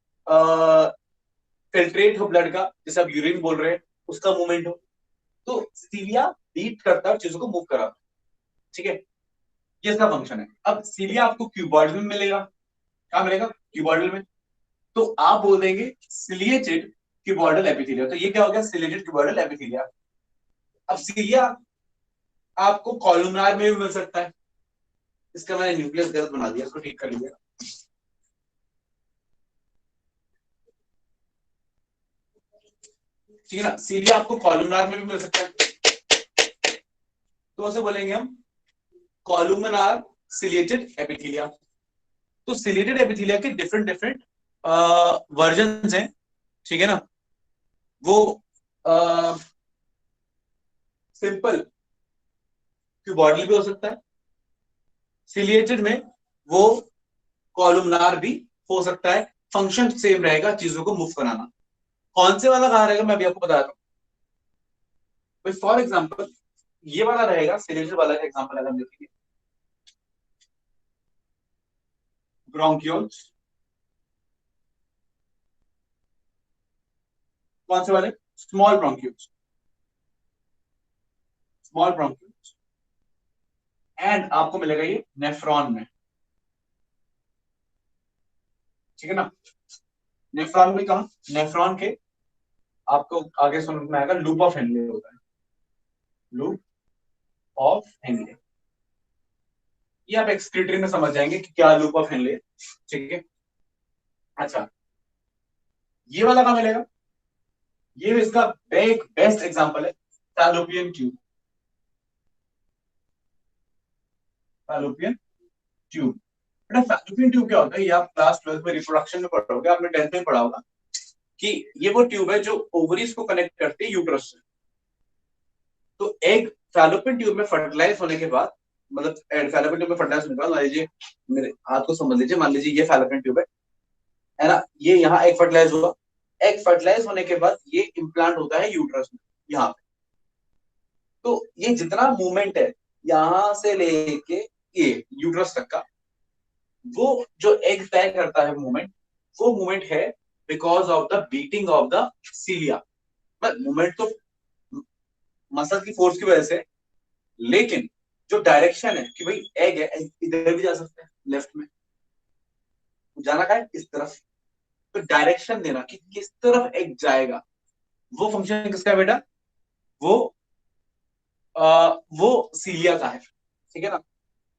फिल्ट्रेट हो ब्लड का, जैसे आप यूरिन बोल रहे हैं, उसका मूवमेंट हो, तो सीलिया बीट करता है, चीजों को मूव कराता है। ठीक है, ये इसका फंक्शन है। अब सीलिया आपको क्यूबॉइडल में मिलेगा, क्या मिलेगा, क्यूबॉइडल में। तो आप बोल देंगे सिलिएटेड क्यूबॉइडल एपिथेलिया, तो ये क्या हो गया, सिलिएटेड क्यूबॉइडल एपिथेलिया। अब सीलिया आपको कॉलमनार में भी मिल सकता है, इसका मैंने न्यूक्लियस गलत बना दिया, इसको ठीक कर लिया। ठीक है ना, सीलिया आपको कॉलमनार में भी मिल सकता है, तो उसे बोलेंगे हम कॉलमनार सिलिएटेड एपिथेलिया। तो सिलिएटेड एपिथेलिया के डिफरेंट डिफरेंट वर्जन हैं, ठीक है ना। वो सिंपल क्यूबॉइडल भी हो सकता है, सिलिएटेड में वो कॉलमनार भी हो सकता है, फंक्शन सेम रहेगा, चीजों को मूव कराना। कौन से वाला कहा रहेगा मैं अभी आपको बताता हूँ। फॉर एग्जाम्पल ये वाला रहेगा, सिलिएटेड वाला का एग्जाम्पल अगर हम देखेंगे, ब्रोंकियोल्स, कौन से वाले? Small bronchioles, small bronchioles. And आपको मिलेगा ये नेफ्रॉन में, ठीक है ना। नेफ्रॉन में कहा? नेफ्रॉन के आपको आगे समझ में आएगा, लूप ऑफ हेनले होता है, लूप ऑफ हेनले। ये आप एक्सक्रीटरी में समझ जाएंगे कि क्या लूप ऑफ हेनले, ठीक है। अच्छा, ये वाला कहां मिलेगा? ये इसका एक बेस्ट एग्जांपल है फैलोपियन ट्यूब, फैलोपियन ट्यूब। बेटा फैलोपियन ट्यूब क्या होता है? ये आप क्लास 12 में रिप्रोडक्शन में पढ़ोगे, आपने 10th में पढ़ा होगा कि ये वो ट्यूब है जो ओवरीज को कनेक्ट करती है यूट्रस से। तो एग फैलोपियन ट्यूब में फर्टिलाइज होने के बाद, मतलब फैलोपियन ट्यूब में फर्टिलाइज होने के बाद, मान लीजिए मेरे हाथ को समझ लीजिए, मान लीजिए ये फैलोपियन ट्यूब है ना, ये यहाँ एग फर्टिलाइज हुआ, एग फर्टिलाइज होने के बाद ये इम्प्लांट होता है यूट्रस में, यहाँ पे। तो ये जितना मूवमेंट है यहां से लेके ये यूट्रस तक का, वो जो एग तय करता है मूवमेंट, वो मूवमेंट है because of the beating of the cilia. Movement तो मसल की फोर्स की वजह से, लेकिन जो डायरेक्शन है कि भाई एग है, इधर भी जा सकते हैं, लेफ्ट में जाना का है, इस तरफ, तो डायरेक्शन देना कि किस तरफ एग जाएगा, वो फंक्शन किसका है बेटा? वो सीलिया का है, ठीक है ना।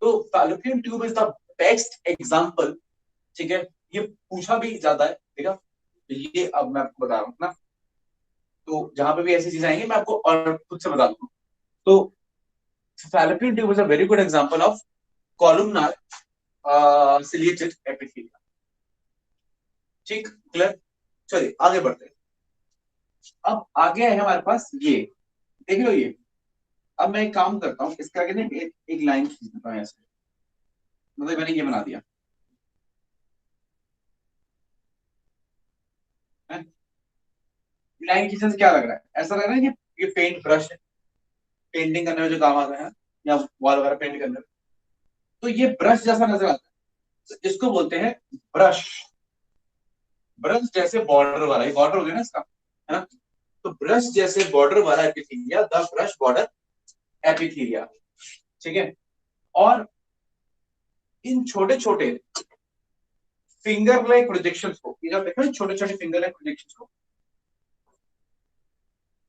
तो fallopian tube is the best example, ठीक है। ये पूछा भी जाता है, ठीक है। तो ये अब मैं आपको बता रहा हूँ ना, तो जहां पे भी ऐसी चीजें आएंगी मैं आपको और खुद से बता दूंगा। तो fallopian tube is a very good example of columnar ciliated epithelia, ठीक, क्लियर। चलिए आगे बढ़ते हैं। अब आगे है हमारे पास ये, देख लो ये। अब मैं एक काम करता हूँ, इसका आगे ना एक लाइन खींच देता हूँ ऐसे, मतलब मैंने ये बना दिया है? लाइन खींचने से क्या लग रहा है? ऐसा लग रहा है कि ये पेंट ब्रश है, पेंटिंग करने में जो काम आता है, या वॉल वगैरह पेंट करने में, तो ये ब्रश जैसा नजर आता है, तो इसको बोलते हैं ब्रश। ब्रश जैसे बॉर्डर वाला, ये बॉर्डर हो गया ना इसका, है ना। तो ब्रश जैसे बॉर्डर वाला epithelia, the brush border epithelia, ठीक है। और इन छोटे छोटे फिंगर लाइक प्रोजेक्शंस को, ये जब देखो छोटे छोटे फिंगर लाइक प्रोजेक्शंस को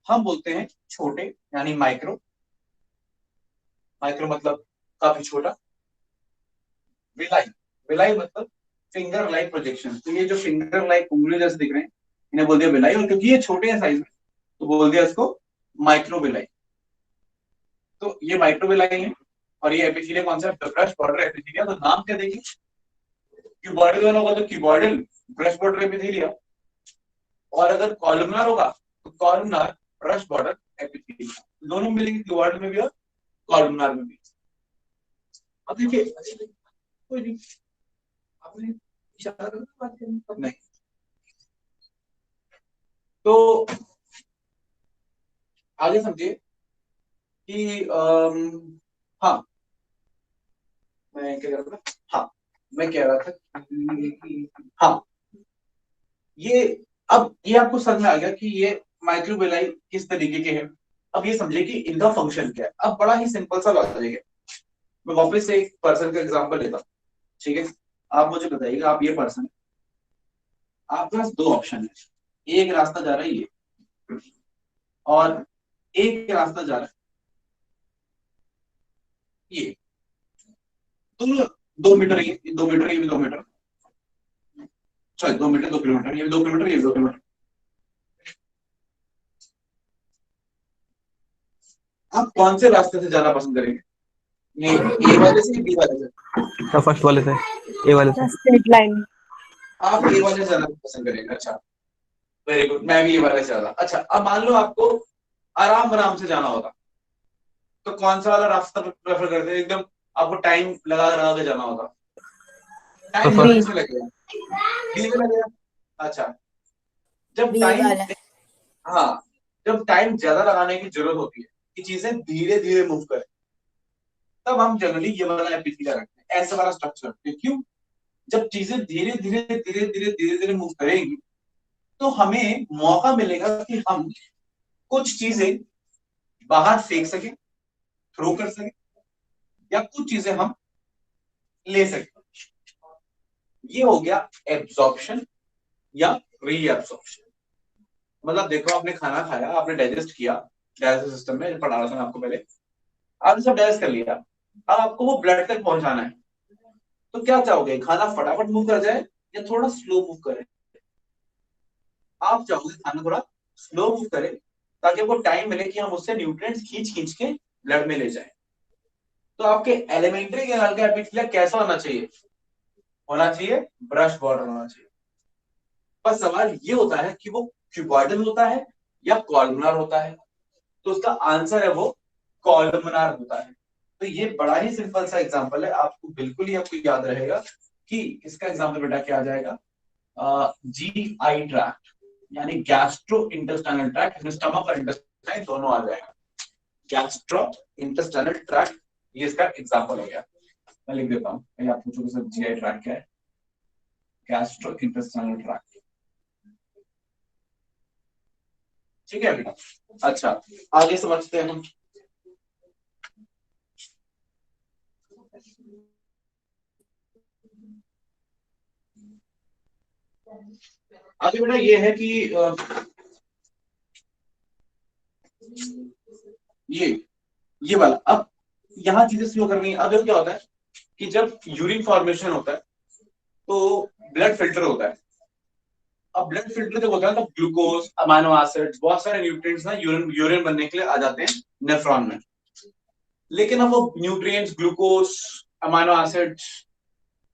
हम बोलते हैं छोटे, यानी माइक्रो। माइक्रो मतलब काफी छोटा। विलाई, विलाई मतलब फिंगर लाइक प्रोजेक्शन। तो ये जो फिंगर लाइक उंगली जैसे दिख रहे हैं, इन्हें बोल दिया विलाई, और क्योंकि ये छोटे हैं साइज में तो बोल दिया इसको माइक्रो विलाई। तो ये माइक्रो विलाई है, और ये epithelia concept brush border epithelia. तो नाम क्या देंगे? क्यूबॉइडल वाला होगा तो क्यूबॉइडल ब्रश बॉर्डर एपिथेलिया, और अगर कॉलमनार होगा तो कॉलमनार ब्रश बॉर्डर एपिथेलिया। दोनों मिलेंगे, क्यूबॉइडल में भी और कॉलमनार में भी। अब देखिए, कोई नहीं, आपने इशारा करो तो बात करनी, तब नहीं। तो आगे समझिए कि हाँ, मैं क्या कह रहा था, हाँ मैं कह रहा था हाँ, ये अब ये आपको समझ में आ गया कि ये माइक्रोबिलाई किस तरीके के हैं। अब ये समझिए कि इनका फंक्शन क्या है। अब बड़ा ही सिंपल सा लॉजिक है। मैं वापस से एक पर्सन का एग्जांपल लेता हूँ, ठीक है। आप मुझे बताइएगा, आप ये पर्सन, आपके पास दो ऑप्शन है, एक रास्ता जा रहा है ये, और एक रास्ता जा रहा है ये। तुम 2 मीटर, ये 2 मीटर, ये भी 2 मीटर, सॉरी 2 मीटर 2 किलोमीटर, ये भी 2 किलोमीटर, ये भी 2 किलोमीटर। आप कौन से रास्ते से जाना पसंद करेंगे? ए वाले से, बी वाले से? तो फर्स्ट वाले से, ए वाले से। Straight line. आप ए वाले से जाना पसंद करेंगे, अच्छा वेरी गुड। मैं भी ए वाले से ज्यादा। अच्छा, अब मान लो आपको आराम आराम से जाना होगा, तो कौन सा वाला रास्ता प्रेफर करते हैं? एकदम आपको टाइम लगा लगा के जाना होगा, टाइम तो किसमें लगेगा? बी में लगेगा। अच्छा, जब बी टाइम, वाला। हाँ, जब टाइम ज्यादा लगाने की जरूरत होती है कि चीजें धीरे धीरे मूव करें, तब हम जनरली ये वाला एपिथेलिया रखते हैं, ऐसा वाला स्ट्रक्चर रखते हैं। क्यों? जब चीजें धीरे धीरे धीरे धीरे धीरे धीरे मूव करेंगी, तो हमें मौका मिलेगा कि हम कुछ चीजें बाहर फेंक सके, थ्रो कर सके, या कुछ चीजें हम ले सके। ये हो गया एब्जॉर्प्शन या रीएब्जॉर्प्शन। मतलब देखो, आपने खाना खाया, आपने डाइजेस्ट किया, डाइजेस्टिव सिस्टम में पढ़ा रहा था मैं आपको पहले, आपने सब डाइजेस्ट कर लिया, अब आपको वो ब्लड तक पहुंचाना है, तो क्या चाहोगे, खाना फटाफट मूव कर जाए या थोड़ा स्लो मूव करे? आप चाहोगे खाना थोड़ा स्लो मूव करे, ताकि आपको टाइम मिले कि हम उससे न्यूट्रिएंट्स खींच खींच के ब्लड में ले जाए। तो आपके एलिमेंट्री कैनाल का एपिथेलिया कैसा होना चाहिए? होना चाहिए ब्रश बॉर्डर होना चाहिए। बस सवाल ये होता है कि वो क्यूबॉइडल होता है या कॉलमनार होता है। तो उसका आंसर है वो कॉलमनार होता है। तो ये बड़ा ही सिंपल सा एग्जांपल है, आपको बिल्कुल ही आपको याद रहेगा कि इसका एग्जांपल बेटा क्या आ जाएगा, GI ट्रैक्ट यानी गैस्ट्रो इंटेस्टाइनल ट्रैक्ट, स्टमक और इंटेस्टाइन दोनों आ जाएगा। गैस्ट्रो इंटेस्टाइनल ट्रैक्ट, ये इसका एग्जांपल हो गया। मैं लिख देता हूँ, पहले आप पूछोगे सर GI ट्रैक्ट क्या है? गैस्ट्रो इंटेस्टाइनल ट्रैक्ट, ठीक है बेटा। अच्छा, आगे समझते हैं हम। आगे बेटा ये है कि ये वाला, अब यहाँ चीजें स्लो करनी है। अब देखो क्या होता है कि जब यूरिन फॉर्मेशन होता है तो ब्लड फिल्टर होता है। अब ब्लड फिल्टर जब होता है तो ग्लूकोज, अमाइनो एसिड्स, बहुत सारे न्यूट्रिएंट्स ना यूरिन बनने के लिए आ जाते हैं नेफ्रॉन में। लेकिन अब वो न्यूट्रिएंट्स, ग्लूकोज, अमाइनो एसिड्स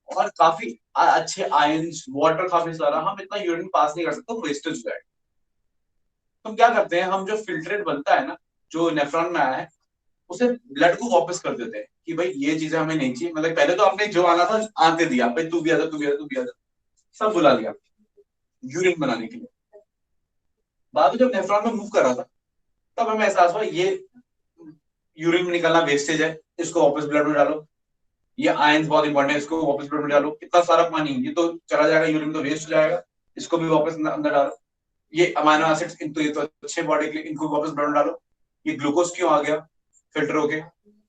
और काफी अच्छे आयंस, वाटर काफी सारा, हम इतना यूरिन पास नहीं कर सकते, वेस्टेज हो जाएगा। तो हम क्या करते हैं, हम जो फिल्ट्रेट बनता है ना, जो नेफ्रॉन में आया है, उसे ब्लड को वापस कर देते हैं कि भाई ये चीजें हमें नहीं चाहिए। मतलब पहले तो आपने जो आना था आते दिया, भाई तू भी आ जा, तू भी आ जा, तू भी आ जा, सब बुला लिया यूरिन बनाने के लिए। बाद में जब नेफ्रॉन में मूव कर रहा था, तब हमें एहसास हुआ ये यूरिन में निकलना वेस्टेज है, इसको वापस ब्लड में डालो। ये आयंस बहुत इंपॉर्टेंट है, इसको वापस ब्लड में डालो। इतना सारा पानी ये तो चला जाएगा, यूरिन तो वेस्ट हो जाएगा, इसको भी वापस अंदर डालो। ये अमाइनो एसिड्स, इनको ये तो अच्छे बॉडी के लिए, इनको वापस ब्लड में डालो। ये ग्लूकोज क्यों आ गया फिल्टर होके,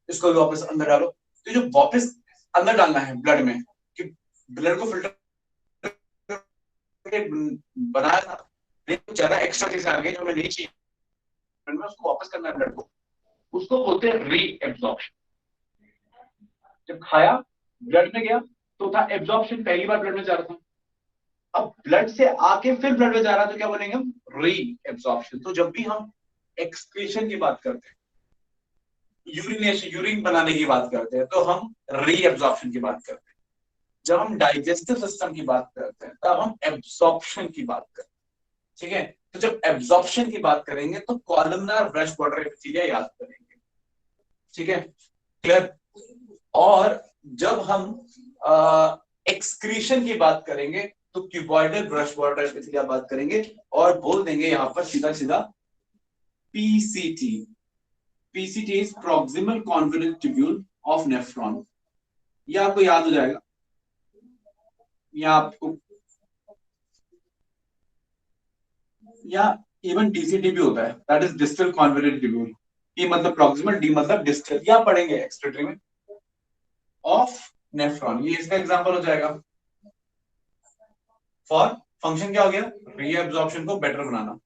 इसको भी वापस अंदर डालो। तो जो वापस अंदर डालना है ब्लड में, कि ब्लड को फिल्टर बनाया था, लेकिन ज्यादा एक्स्ट्रा चीजें आ गई जो हमें नहीं चाहिए, उसको वापस करना है ब्लड को, उसको बोलते हैं रीएब्जॉर्प्शन। जब खाया ब्लड में गया तो था एब्जॉर्प्शन, पहली बार ब्लड में जा रहा था, अब ब्लड से आके फिर ब्लड में जा रहा है, तो क्या बोलेंगे हम, रीएब्जॉर्प्शन। तो जब भी हम एक्सक्रीशन की बात करते हैं, यूरिनेशन, यूरिन बनाने की बात करते हैं, तो हम रीएब्जॉर्प्शन की बात करते हैं। जब हम डाइजेस्टिव सिस्टम की बात करते हैं तब हम एब्जॉर्प्शन की बात करते हैं, ठीक है। तो जब एब्जॉर्प्शन की बात करेंगे तो कॉलमनार ब्रश बॉर्डर एपिथेलिया याद करेंगे, ठीक है, क्लियर। और जब हम एक्सक्रीशन की बात करेंगे तो क्यूबॉइडल ब्रश बॉर्डर एपिथेलिया बात करेंगे, और बोल देंगे यहां पर सीधा सीधा PCT. PCT is proximal convergent tubule of nephron. ये आपको याद हो जाएगा, या आपको, या इवन डीसीटी भी होता है, that is distal convergent tubule. P मतलब प्रॉक्सिमल, डी मतलब डिस्टल, या पढ़ेंगे एक्सक्रीटरी में, ऑफ नेफ्रॉन। ये इसका एग्जांपल हो जाएगा। फॉर फंक्शन क्या हो गया, रीएब्जॉर्प्शन को बेटर बनाना,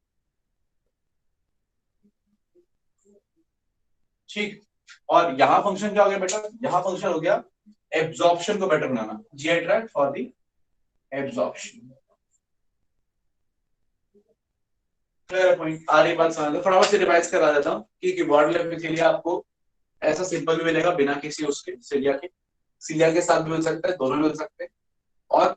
ठीक। और यहां फंक्शन क्या हो गया बेटा, यहां फंक्शन हो गया एब्जॉर्प्शन को बेटर बनाना, GI tract for the absorption. Clear point, आ रही बात समझ लो। फटाफट से रिवाइज करा देता हूं कि कीबोर्ड एपिथेलिया आपको ऐसा सिंपल भी मिलेगा बिना किसी उसके सिलिया के, सिलिया के साथ भी मिल सकता है, दोनों मिल सकते हैं, और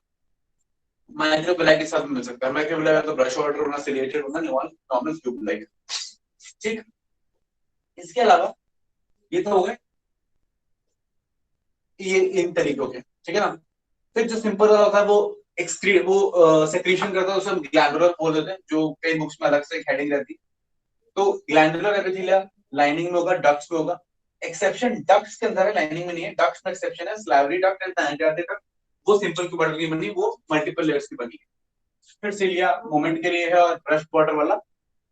माइक्रोबिलाई के साथ मिल सकता है। माइक्रोबिलाई तो ब्रश वाटर होना, सिलिएटेड होना, नॉर्मल ट्यूबलाइट, ठीक। इसके अलावा ये तो हो गए ये इन तरीकों के, ठीक है ना। फिर जो सिंपल वाला होता है वो सेक्रीशन करता है, उसे हम ग्लैंडुलर बोल देते हैं, जो कई बुक्स में अलग से हेडिंग रहती है। तो ग्लैंडुलर एपिथेलिया लाइनिंग में होगा, डक्ट्स में होगा। एक्सेप्शन डक्ट्स के अंदर है, लाइनिंग में नहीं है। डक्ट्स में एक्सेप्शन है salivary duct and pancreatic duct, वो सिंपल क्यूबॉइडल की बनी, वो मल्टीपल लेयर्स की बनी है, फिर सिलिया मूवमेंट के लिए है और ब्रश वाटर वाला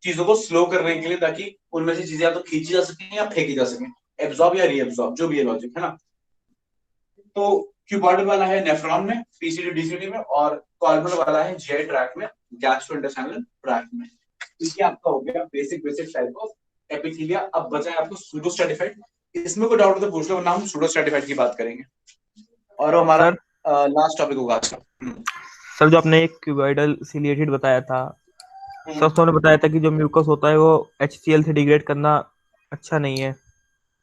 चीजों को स्लो करने के लिए, ताकि उनमें से चीजें या तो खींची जा सके या फेंकी जा सके, एब्जॉर्ब या रीएब्जॉर्ब, जो भी है लॉजिक, है ना। तो क्यूबॉइडल वाला है नेफ्रॉन में, पीसीडी डीसीडी में, और कॉलमर वाला है जीआई ट्रैक में, गैस्ट्रोइंटेस्टाइनल ट्रैक में। इसलिए आपका हो गया basic basic type of epithelia. अब बचा है आपको सूडो स्ट्रैटिफाइड। इसमें कोई डाउट तो पूछ लो, वरना हम सूडो स्ट्रैटिफाइड की बात करेंगे और वो हमारा लास्ट टॉपिक होगा आज का। सर जो आपने एक क्यूबॉइडल सिलिएटेड बताया था, सर तो ने बताया था कि जो म्यूकस होता है वो HCl से डिग्रेड करना अच्छा नहीं है।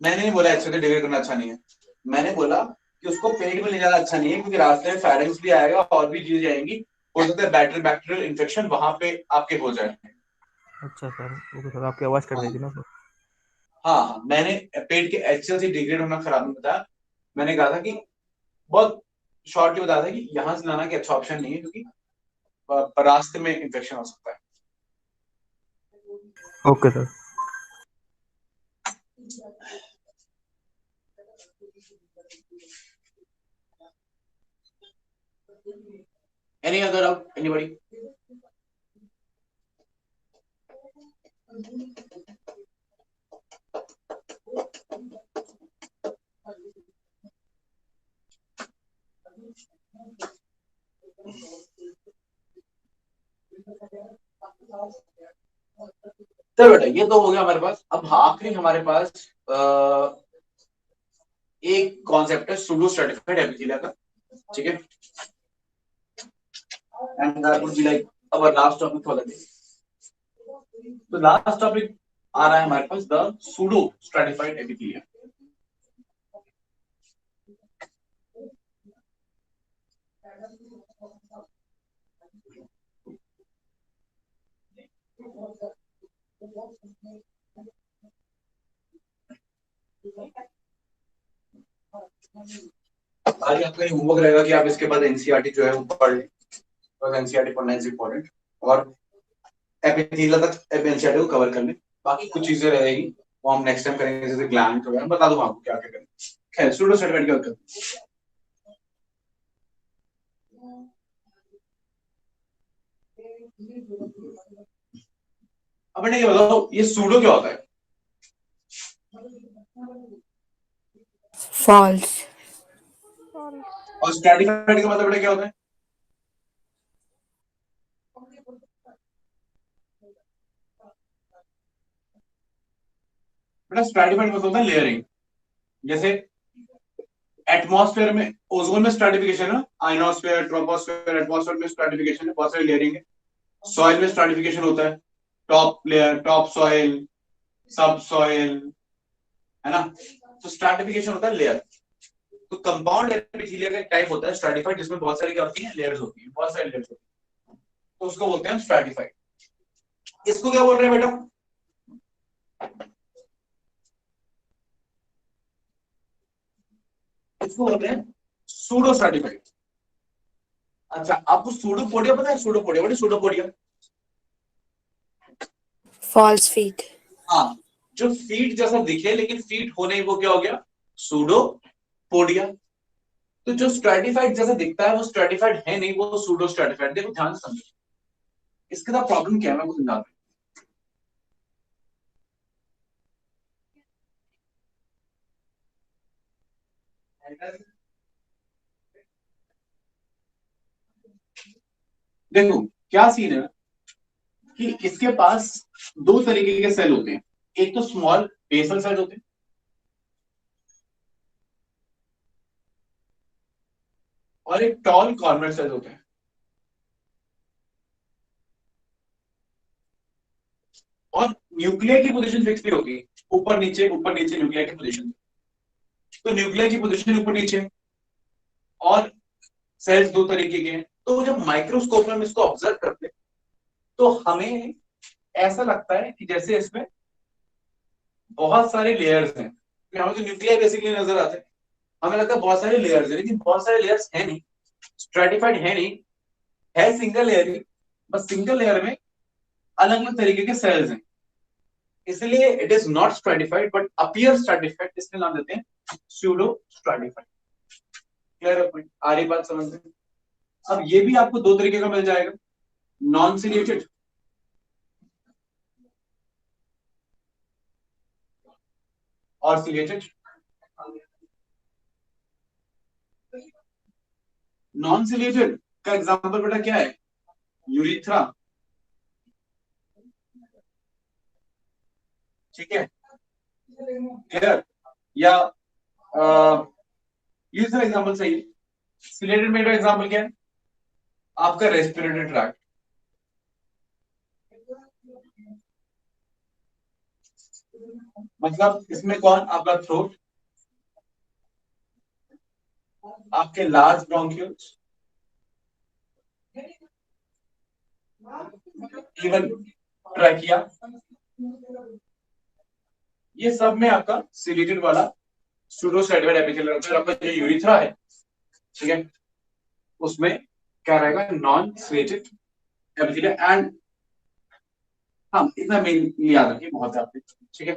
मैंने नहीं बोला HCl से डिग्रेड करना अच्छा नहीं है, मैंने बोला कि उसको पेट में ले जाना अच्छा नहीं है, क्योंकि रास्ते में फेरेंक्स भी आएगा और भी चीजें आएंगी, हो सकता है बैक्टीरियल इन्फेक्शन वहां पे आपके हो जाए। अच्छा सर, ओके सर, आपकी आवाज कट रही थी ना सर। हाँ हाँ, मैंने पेट के HCl से डिग्रेड होना खराब नहीं बताया, मैंने कहा था कि बहुत शॉर्टली बताया था कि यहाँ से लाना कि अच्छा ऑप्शन नहीं है, क्योंकि रास्ते में इन्फेक्शन हो सकता है। Okay sir. Any other doubt? Anybody? चलो बेटा, ये तो हो गया हमारे पास। अब आखिरी हमारे पास एक कॉन्सेप्ट है सूडो स्ट्रैटिफाइड एपिथेलिया का, ठीक है, and that would be like our last topic for the day. तो लास्ट टॉपिक आ रहा है हमारे पास द सूडो स्ट्रैटिफाइड एपिथेलिया। आज आपका होमवर्क रहेगा कि आप इसके बाद एनसीईआरटी जो है वो पढ़ लें, तो एनसीईआरटी पढ़ना इज इम्पोर्टेंट, और एपिथेलिया तक एनसीईआरटी को कवर कर लें। बाकी कुछ चीजें रहेगी वो हम नेक्स्ट टाइम करेंगे, जैसे ग्लैंड वगैरह, बता दूंगा आपको क्या क्या करें। खैर, सूडो स्ट्रैटिफाइड क्या होता है? अब ये बताओ, ये सूडो क्या होता है? फॉल्स। और स्ट्रैटिफाइड का मतलब क्या होता है? बेटा स्ट्रैटिफाइड मतलब होता है लेयरिंग। जैसे एटमॉस्फेयर में, ओजोन में स्ट्रैटिफिकेशन है, आइनोस्फेयर, ट्रोपोस्फेयर, एटमॉस्फेयर में स्ट्रैटिफिकेशन है, बहुत सारी लेयरिंग है। सॉइल में स्ट्रैटिफिकेशन होता है, टॉप लेयर, टॉप सॉइल, सब सॉइल, है ना। तो स्ट्रैटिफिकेशन होता है लेयर। तो कंपाउंड एपिथेलिया का एक टाइप होता है स्ट्रैटिफाइड, जिसमें बहुत सारी क्या होती है, लेयर्स होती है, बहुत सारी लेयर्स होती है, तो उसको बोलते हैं स्ट्रैटिफाइड। इसको क्या बोल रहे हैं बेटा? इसको बोलते हैं सूडो स्ट्रैटिफाइड। अच्छा, आपको सूडोपोडिया पता है? Pseudopodia, what is pseudopodia? False feet. हाँ, जो फीट जैसा दिखे लेकिन फीट होने वो क्या हो गया? सूडोपोडिया। तो जो स्ट्रैटिफाइड जैसा दिखता है वो स्ट्रैटिफाइड है नहीं, वो सूडो स्ट्रैटिफाइड। देखो ध्यान से समझो, इसके साथ प्रॉब्लम क्या है मैं आपको समझा रहा हूं। देखो क्या सीन है कि इसके पास दो तरीके के सेल होते हैं। एक तो स्मॉल बेसल सेल होते हैं, और एक टॉल कॉर्नर सेल होते हैं। और न्यूक्लियर की पोजीशन फिक्स नहीं होगी, ऊपर नीचे न्यूक्लियर की पोजीशन। तो न्यूक्लियर की पोजीशन ऊपर नीचे, और सेल्स दो तरीके के हैं। तो जब माइक्रोस्कोप में हम इसको ऑब्जर्व करते हैं तो हमें ऐसा लगता है कि जैसे इसमें बहुत सारे लेयर्स हैं। हमें तो न्यूक्लियर बेसिकली नजर आते हैं, हमें लगता है बहुत सारे लेयर्स हैं, लेकिन बहुत सारे लेयर्स है नहीं, स्ट्रैटिफाइड है नहीं, है सिंगल लेयर ही। बस सिंगल लेयर में अलग अलग तरीके के सेल्स हैं, इसलिए it is not stratified but appear stratified, इसलिए नाम देते हैं सूडो स्ट्रैटिफाइड। क्लियर है पॉइंट? आ रही बात समझ में? अब ये भी आपको दो तरीके का मिल जाएगा। नॉन सिलेटेड, और सिलेटेड। नॉन सिलेटेड का एग्जांपल बेटा क्या है? यूरिथ्रा, ठीक है, क्लियर? या यूरिथ्रा एग्जांपल सही है। सिलेटेड में एग्जांपल क्या है? आपका रेस्पिरेटरी ट्रैक्ट, मतलब इसमें कौन? आपका थ्रोट, आपके लार्ज ब्रोंक्यूल्स, इवन ट्रैकिया, ये सब में आपका सिलेटेड वाला सूडोस्टाटिफाइड एपिथेलियल होता है। आपका जो यूरिथ्रा है, ठीक है, उसमें क्या रहेगा? Non chelated epithelial. एंड हाँ, इतना मेन याद रखिए, बहुत है आपके, ठीक है।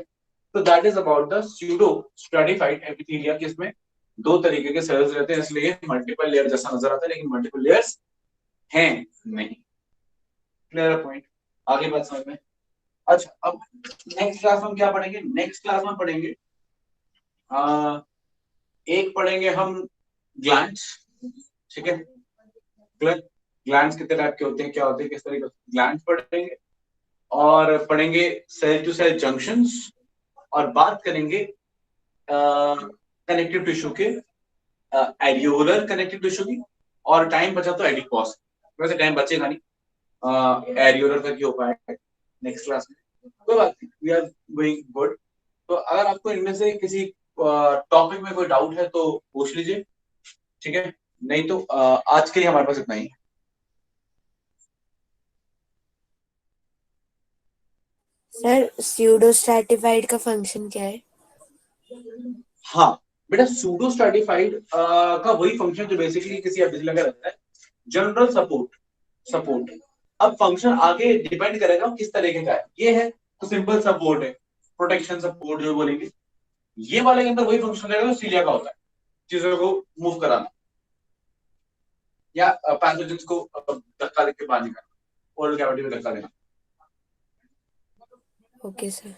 तो that is about the pseudo stratified epithelia, जिसमें दो तरीके के सेल्स रहते हैं, इसलिए मल्टीपल लेयर जैसा नजर आता है, लेकिन मल्टीपल लेयर्स हैं नहीं। Clear point? आगे बात समझ में? अच्छा, अब नेक्स्ट क्लास में हम क्या पढ़ेंगे? नेक्स्ट क्लास में पढ़ेंगे एक पढ़ेंगे हम ग्लैंड्स, ठीक है। ग्लैंड्स कितने टाइप के होते हैं, क्या होते हैं, किस तरीके से ग्लैंड्स पढ़ेंगे, और पढ़ेंगे सेल टू सेल जंक्शंस, और बात करेंगे कनेक्टिव टिश्यू के, एरियोलर कनेक्टिव टिश्यू की। और टाइम बचा तो एडिपोस, वैसे टाइम बचेगा नहीं, एरियोलर तक ही हो पाएगा नेक्स्ट क्लास में, कोई बात नहीं, वी आर गोइंग गुड। तो अगर आपको इनमें से किसी टॉपिक में कोई डाउट है तो पूछ लीजिए, ठीक है, नहीं तो आज के लिए हमारे पास इतना ही है। सर स्यूडो स्ट्रैटिफाइड का फंक्शन क्या है? हाँ बेटा, सूडो स्ट्रैटिफाइड का वही फंक्शन जो बेसिकली किसी एपिथेलियम का रहता है, जनरल सपोर्ट। सपोर्ट अब फंक्शन आगे डिपेंड करेगा किस तरीके का है। ये है तो सिंपल सपोर्ट है, प्रोटेक्शन सपोर्ट जो बोलेंगे। ये वाले के अंदर वही फंक्शन रहेगा जो सीलिया का होता है, चीजों को मूव कराना या पैथोजेंस को धक्का देके बाहर निकालना, ओरल कैविटी में धक्का देना। Okay sir.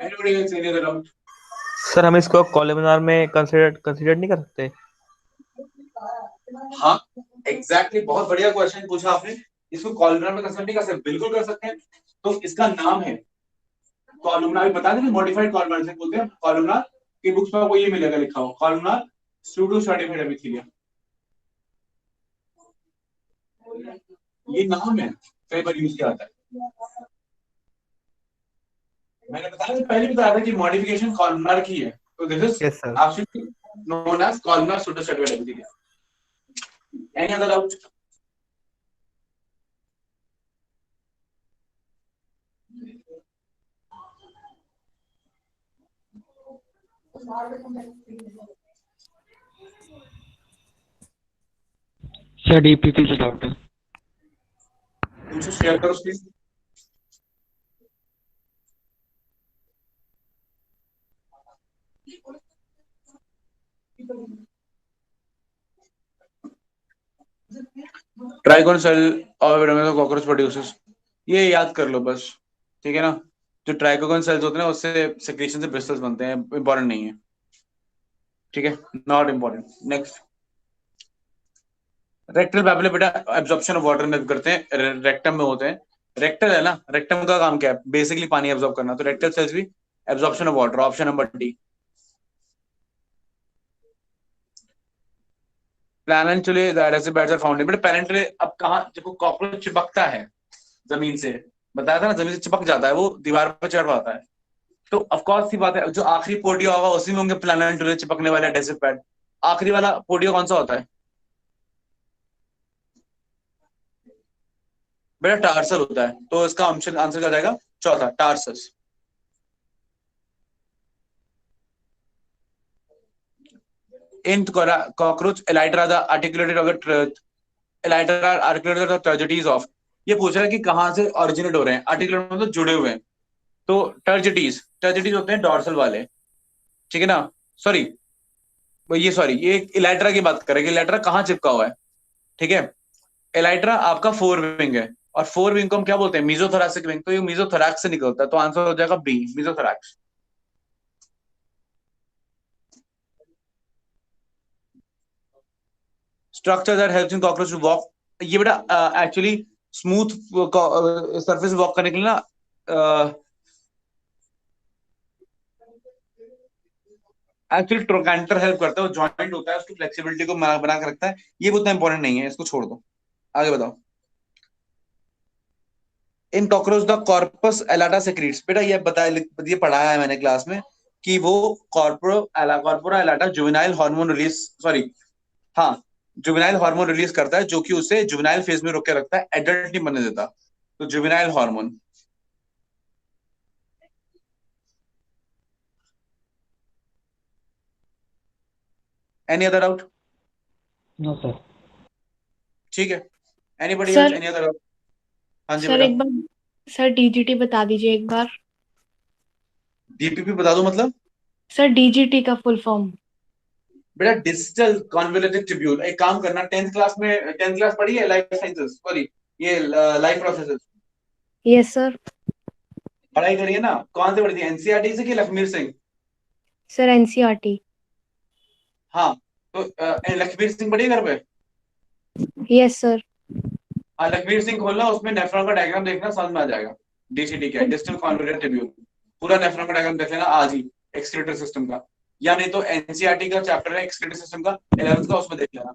Anybody can say any other doubt? Sir हम इसको कॉलमनार में कंसीडर नहीं कर सकते? हाँ एग्जैक्टली, बहुत बढ़िया क्वेश्चन पूछा आपने। इसको कॉलमनार में कंसीडर नहीं कर सकते? बिल्कुल कर सकते हैं। तो इसका नाम है कॉलमनार, बता दें मॉडिफाइड कॉलमनार से बोलते हैं। कॉलमनार की बुक्स में आपको ये मिलेगा लिखा हुआ, कॉलमनार सूडो स्ट्रैटिफाइड एपिथेलियम, ये नाम है, कई बार यूज किया जाता है। मैंने बताया पहले बताया था कि मॉडिफिकेशन कॉलमनार की है, तो this is yes sir. Actually known as columnar pseudo stratified epithelium. Any other doubt? Sir DPP से डाउट है। पूछो, शेयर करो प्लीज। ट्राइगोन सेल और कॉकरोच प्रोड्यूसर्स, ये याद कर लो बस, ठीक है ना। जो ट्राइगोन सेल्स होते हैं ना, उससे सेक्रेशन से ब्रिस्टल्स बनते हैं, इंपॉर्टेंट नहीं है, ठीक है, not important. Next, rectal papilla बेटा एब्जॉर्प्शन ऑफ वाटर में करते हैं, रेक्टम में होते हैं। रेक्टल है ना, रेक्टम का काम क्या है? बेसिकली पानी एब्जॉर्ब करना, तो रेक्टल सेल्स भी absorption of water, option number D. Planulae adhesive pads are found. बेटा प्लानेंटुले अब कहां, जब कॉकरोच चिपकता है जमीन से, बताया था ना, जमीन से चिपक जाता है, वो दीवार पर चढ़ पाता है, तो ऑफ कोर्स सी बात है, जो आखिरी पोडिया होगा उसी में होंगे प्लानेंटुले चिपकने वाले एडेसिव पैड। आखिरी वाला पोडिया कौन सा होता है बेटा? टार्सल होता है, तो इसका आंसर क्या जाएगा? चौथा, tarsus. In cockroach, elytra the articulated of the elytra are articulated of the turgities of, ये पूछ रहा है कि कहां से ओरिजिनेट हो रहे हैं, आर्टिकुलेट मतलब जुड़े हुए हैं, तो टर्जिटीज होते हैं डॉर्सल वाले, ठीक है ना। सॉरी ये इलेक्ट्रा की बात करेंगे, इलेक्ट्रा कहाँ चिपका हुआ है, ठीक है। एलाइट्रा आपका 4 विंग है, और 4 विंग को हम क्या बोलते हैं? मीजोथोरैसिक विंग। तो ये मीजोथोरैक्स से निकलता है, तो आंसर हो जाएगा B, mesothorax. Structure that helps in cockroach to walk, ये बेटा एक्चुअली स्मूथ सरफेस वॉक करने के लिए ना एक्चुअली ट्रोकैंटर हेल्प करता है, वो जॉइंट होता है, उसकी फ्लेक्सिबिलिटी को बना के रखता है। ये उतना इंपॉर्टेंट नहीं है, इसको छोड़ दो, आगे बताओ। इन कॉकरोच द कॉर्पस एलाटा सेक्रीट्स, बेटा ये बताया, ये पढ़ाया है मैंने क्लास में कि वो corpora allata juvenile hormone release, sorry हाँ, जुवेनाइल हार्मोन रिलीज करता है, जो कि उसे जुवेनाइल फेज में रोक के रखता है, एडल्ट नहीं बनने देता। तो juvenile hormone. Any other doubt? No sir. ठीक है, anybody else, sir any other doubt? हाँ जी सर बेटा। एक बार सर डीजीटी बता दीजिए एक बार। डीपीपी बता दो मतलब? सर डीजीटी का फुल फॉर्म। बेटा डिजिटल कॉन्वोल्यूटेड ट्यूब्यूल। एक काम करना, 10th क्लास में, 10th क्लास पढ़ी है लाइफ साइंसेस, सॉरी ये लाइफ प्रोसेसेस, यस सर। पढ़ाई करिए ना। कौन से पढ़ी थी, एनसीईआरटी से कि लखमीर सिंह? Sir NCERT. हाँ, तो लखमीर सिंह पढ़ी है घर पे? Yes sir. हाँ, लखमीर सिंह खोलना, उसमें नेफ्रॉन का डायग्राम देखना, समझ में आ जाएगा डीसीटी क्या है, डिजिटल कॉन्वोल्यूटेड ट्यूब्यूल। पूरा नेफ्रॉन का डायग्राम देख लेना आज ही, एक्सक्रीटर सिस्टम का, या नहीं तो एनसीईआरटी का चैप्टर है एक्सक्रीटर सिस्टम का 11th का, उसमें देख लेना,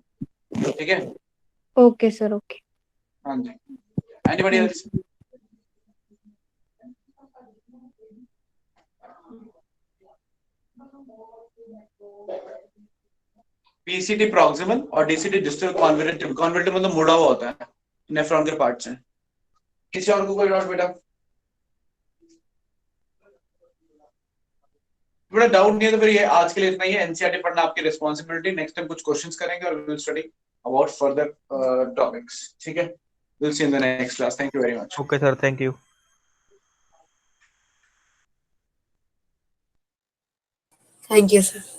ठीक है? Okay sir okay. हाँ जी, anybody thank else? PCT proximal और डीसीटी डिस्टल कॉन्वोल्यूटेड, कॉन्वोल्यूटेड मतलब मुड़ा हुआ होता है, नेफ्रॉन के पार्ट से। किसी और को कोई डाउट बेटा? बड़ा डाउट नहीं है तो फिर ये आज के लिए इतना ही है। एनसीईआरटी पढ़ना आपकी रिस्पांसिबिलिटी, नेक्स्ट टाइम कुछ क्वेश्चंस करेंगे और we will study about further topics, ठीक है? Will see in the next class, thank you very much. Okay sir, thank you. You sir.